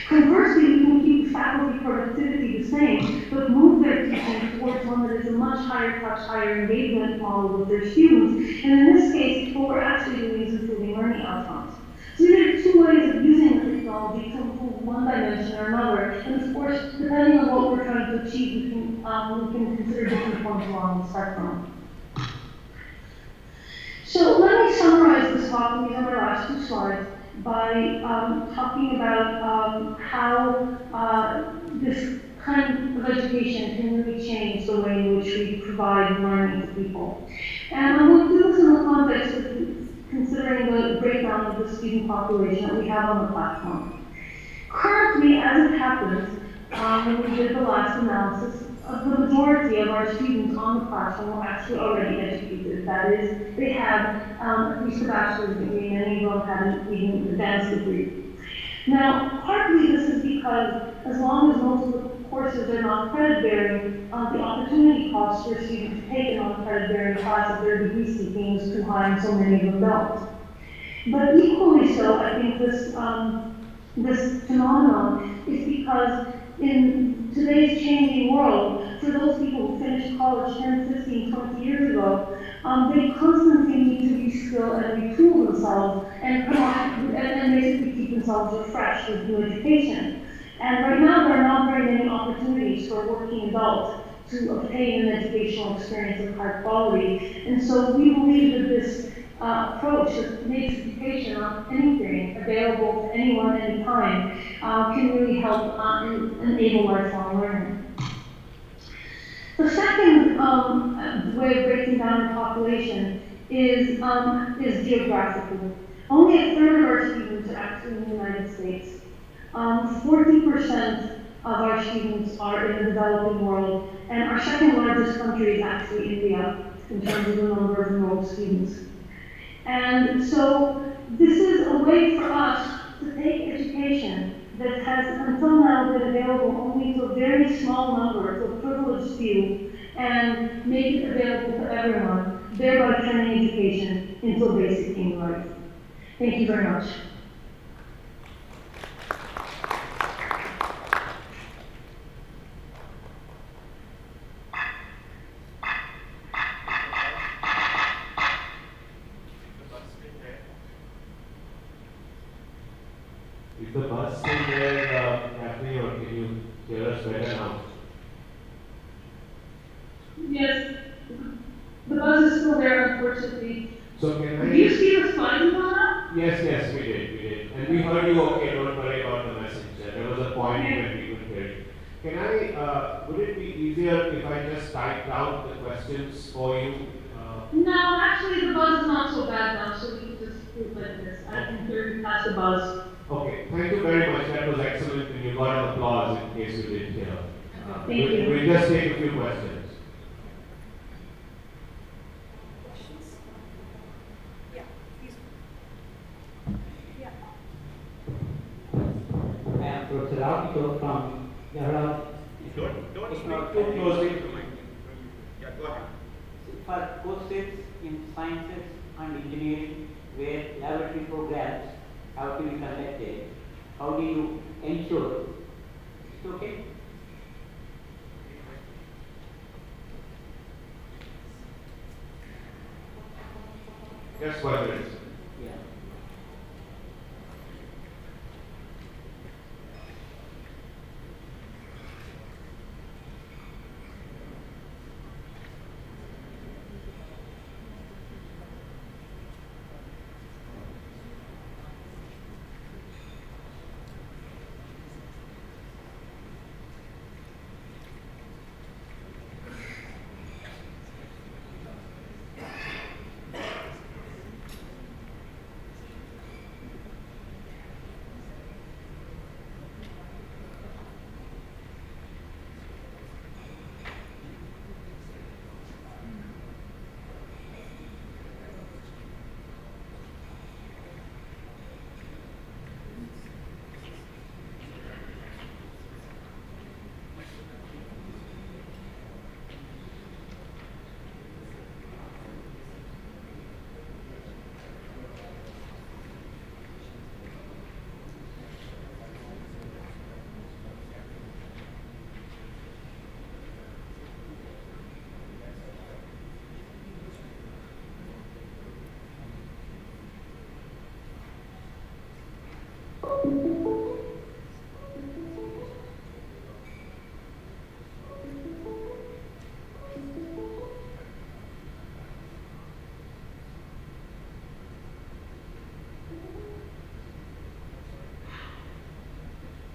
Conversely, we can keep faculty productivity the same, but move their teaching towards one that is a much higher touch, higher engagement model with their students. And in this case, what we're actually doing is improving learning outcomes. So these are two ways of using the technology to improve one dimension or another. And of course, depending on what we're trying to achieve, we can consider different forms along the spectrum. So let me summarize this talk, and these are my last two slides, by talking about how this kind of education can really change the way in which we provide learning to people. And I'm going to do this in the context of considering the breakdown of the student population that we have on the platform. Currently, as it happens, when we did the last analysis, the majority of our students on the platform were actually already educated. That is, they had at least a bachelor's degree, many of them had an even advanced degree. Now, partly this is because as long as most of the courses are not credit-bearing, the opportunity cost for a student to take a non-credit-bearing class if they're degree seeking is too high, and so many of them don't. But equally so, I think this phenomenon is because in today's changing world, for those people who finished college 10, 15, 20 years ago, they constantly need to reskill and retool themselves and come on and basically keep themselves refreshed with new education. And right now, there are not very many opportunities for working adults to obtain an educational experience of high quality. And so we believe that this approach that makes education on anything available to anyone, anytime, can really help enable lifelong learning. The second way of breaking down the population is geographical. Only a third of our students are actually in the United States. 40% of our students are in the developing world, and our second largest country is actually India in terms of the number of enrolled students. And so this is a way for us to take education that has until now been available only to a very small number, to a privileged few, and make it available to everyone, thereby turning education into a basic human right. Thank you very much. Is the bus still there, Daphne, or can you hear us better now? Yes, the bus is still there, unfortunately. So can I... Do you see the slides on that? Yes, we did. And we heard you okay, don't worry about the message. There was a point when we could hear it. Can I, would it be easier if I just typed out the questions for you? No, actually the buzz is not so bad now, so we can just do it like this. I can hear you past the buzz. Okay, thank you very much. That was excellent, and you got an applause in case you didn't hear. Thank you. We'll just take a few questions. I am Professor Ravi from Yarra. Don't speak too closely to the mic. Yeah, go ahead. For courses in sciences and engineering where laboratory programs have to be conducted, how do you ensure it's okay? Just 1 minute. Yeah.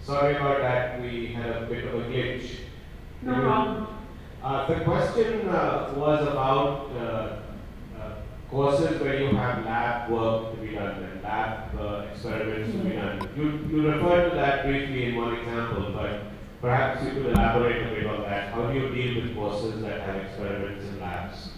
Sorry about that, we had a bit of a glitch. No problem. The question was about courses where you have lab work to be done and lab experiments to be done. You referred to that briefly in one example, but perhaps you could elaborate a bit on that. How do you deal with courses that have experiments in labs?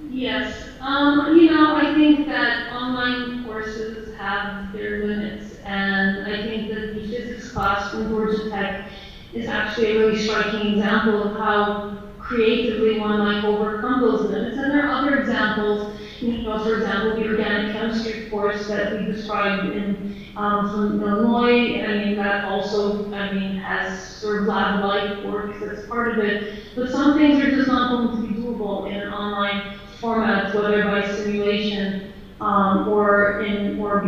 Yes, you know, I think that online courses have their limits, and I think that the physics class from Georgia Tech is actually a really striking example of how creatively one might overcome those limits. And there are other examples, you know, for example, the organic chemistry course that we described in from Illinois. I mean, that also, I mean, has sort of lab-like work that's part of it. But some things are just not going to be doable in an online formats, whether by simulation or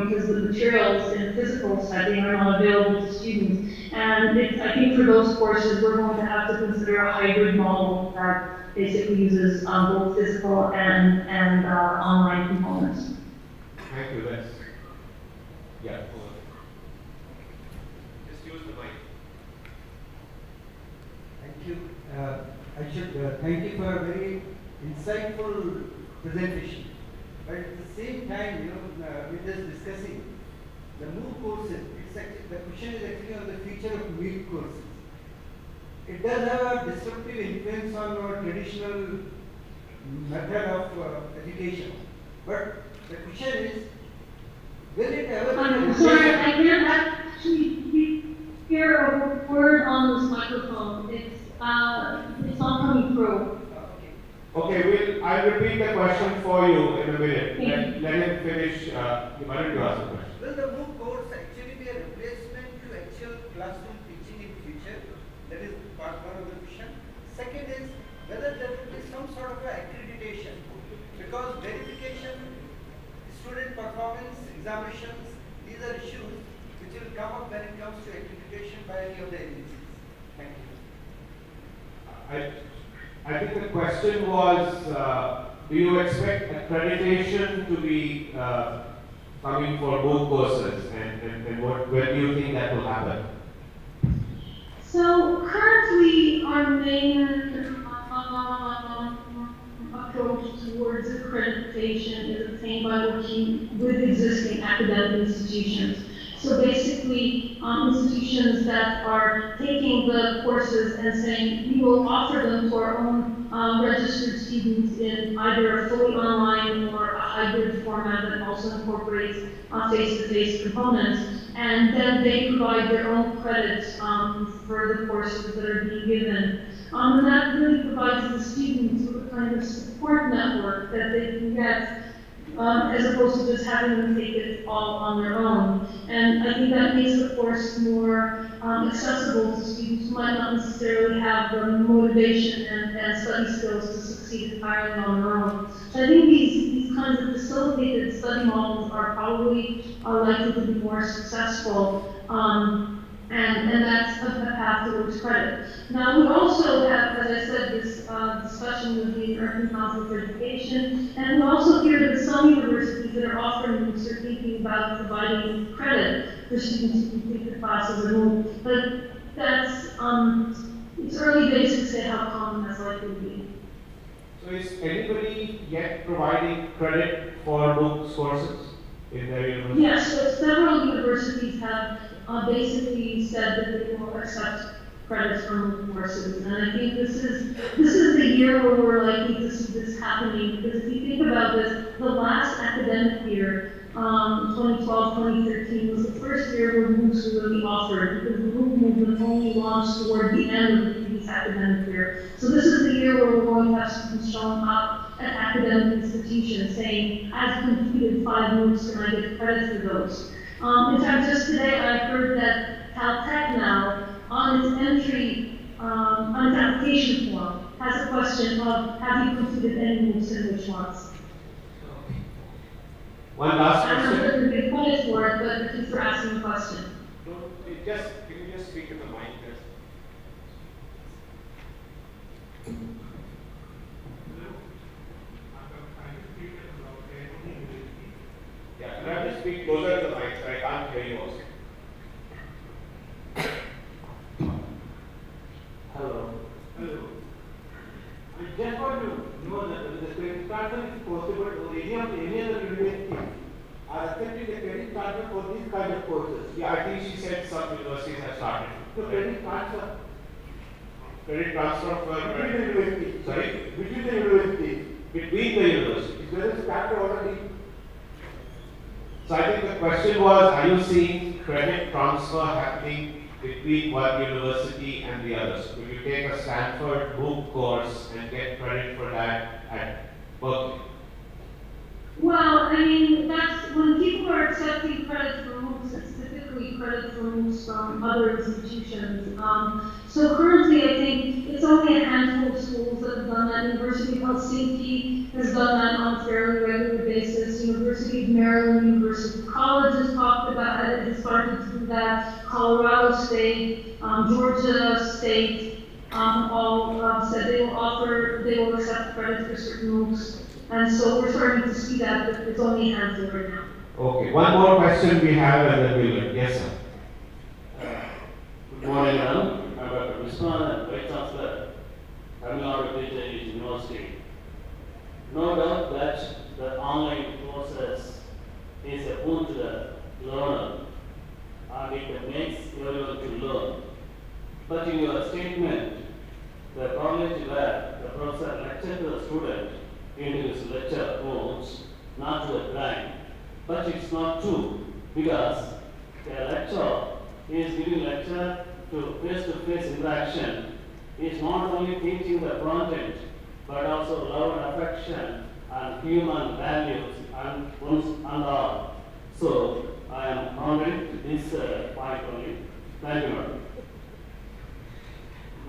because the materials in a physical setting are not available to students. And I think for those courses, we're going to have to consider a hybrid model that basically uses both physical and online components. Thank you. That's yeah. Just use the mic. Thank you. I should thank you for a very insightful presentation. But at the same time, you know, we're just discussing the MOOC courses. It's actually, the question is actually on the future of MOOC courses. It does have a disruptive influence on our traditional method of education. But the question is, will it ever I'm be sorry, I can't actually hear a word on this microphone. It's not coming through. Okay, I'll repeat the question for you in a minute. Thank Let him finish. You wanted to ask a question. Will the MOOC course actually be a replacement to actual classroom teaching in future? That is part one of the question. Second is whether there will be some sort of accreditation, because verification, student performance, examinations, these are issues which will come up when it comes to accreditation by any of the agencies. Thank you. I think the question was, do you expect accreditation to be coming for MOOC courses, and when do you think that will happen? So currently, our main approach towards accreditation is obtained by working with existing academic institutions. So basically, institutions that are taking the courses and saying, we will offer them to our own registered students in either a fully online or a hybrid format that also incorporates face-to-face components. And then they provide their own credits for the courses that are being given. And that really provides the students with a kind of support network that they can get as opposed to just having them take it all on their own. And I think that makes the course more accessible to students who might not necessarily have the motivation and study skills to succeed entirely on their own. So I think these these kinds of facilitated study models are probably likely to be more successful. And that's a path towards credit. Now, we also have, as I said, this discussion with the American Council for Education, and we also hear that some universities that are offering MOOCs are thinking about providing credit for students who complete the classes or MOOC. But that's, it's early days to say how common that's likely to be. So is anybody yet providing credit for MOOCs courses in their university? Yes, so several universities have basically said that they will accept credits from courses, and I think this is the year where we're likely to see this happening, because if you think about this, the last academic year, 2012-2013, was the first year where MOOCs were really offered, because the MOOC movement only launched toward the end of the previous academic year. So this is the year where we're going to have students showing up at academic institutions saying, I've completed 5 MOOCs, can I get credit for those? In fact, just today I heard that Caltech now, on its entry, on its application form, has a question of, have you completed any MOOCs and which ones? One last I don't know if question. there's a good credit for it, but at least for asking a question. Can you just speak in the mic? Yeah, can I just speak closer to the mic? I can't hear you also. Hello. Hello. I just want to know that whether the credit card is possible or any other university are accepting the credit card for these kind of courses. Yeah, I think she said some universities have started. So credit cards are Credit transfer for between the universities. Sorry? Between the universities. Between the universities. Is there started already? So I think the question was, are you seeing credit transfer happening between one university and the other? So could you take a Stanford MOOC course and get credit for that at Berkeley? Well, I mean, that's when people are accepting credit for MOOCs, it's typically credit for MOOCs from other institutions. So currently, I think it's only a handful of schools that have done that. University of Helsinki has done that on a fairly regular basis. University of Maryland, University College has talked about it, has started to do that. Colorado State, Georgia State, all said they will accept credit for certain MOOCs. And so we're starting to see that, but it's only a handful right now. Okay, one more question we have and then we'll end. Yes, sir. Good morning, madam. I'm Dr. Viswanathan, Vice Chancellor, Tamil Nadu Teachers University. No doubt that the online courses is a boon to the learner and it makes everyone to learn. But in your statement, the college where the professor lectured to the student into his lecture notes, not to a blind. But it's not true, because a lecturer is giving lecture to face-to-face interaction, is not only teaching the content, but also love and affection and human values and once and all. So I am confident this point only. Thank you, madam.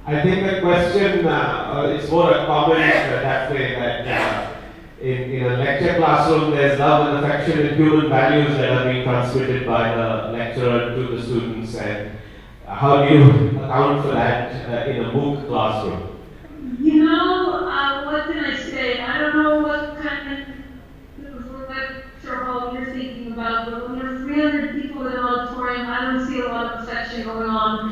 I think the question is more a comment that way that in a lecture classroom there's love and affection and human values that are being transmitted by the lecturer to the students, and how do you account for that in a MOOC classroom? You know, what can I say? I don't know what kind of lecture hall you're thinking about, but when there's 300 people in an auditorium, I don't see a lot of affection going on.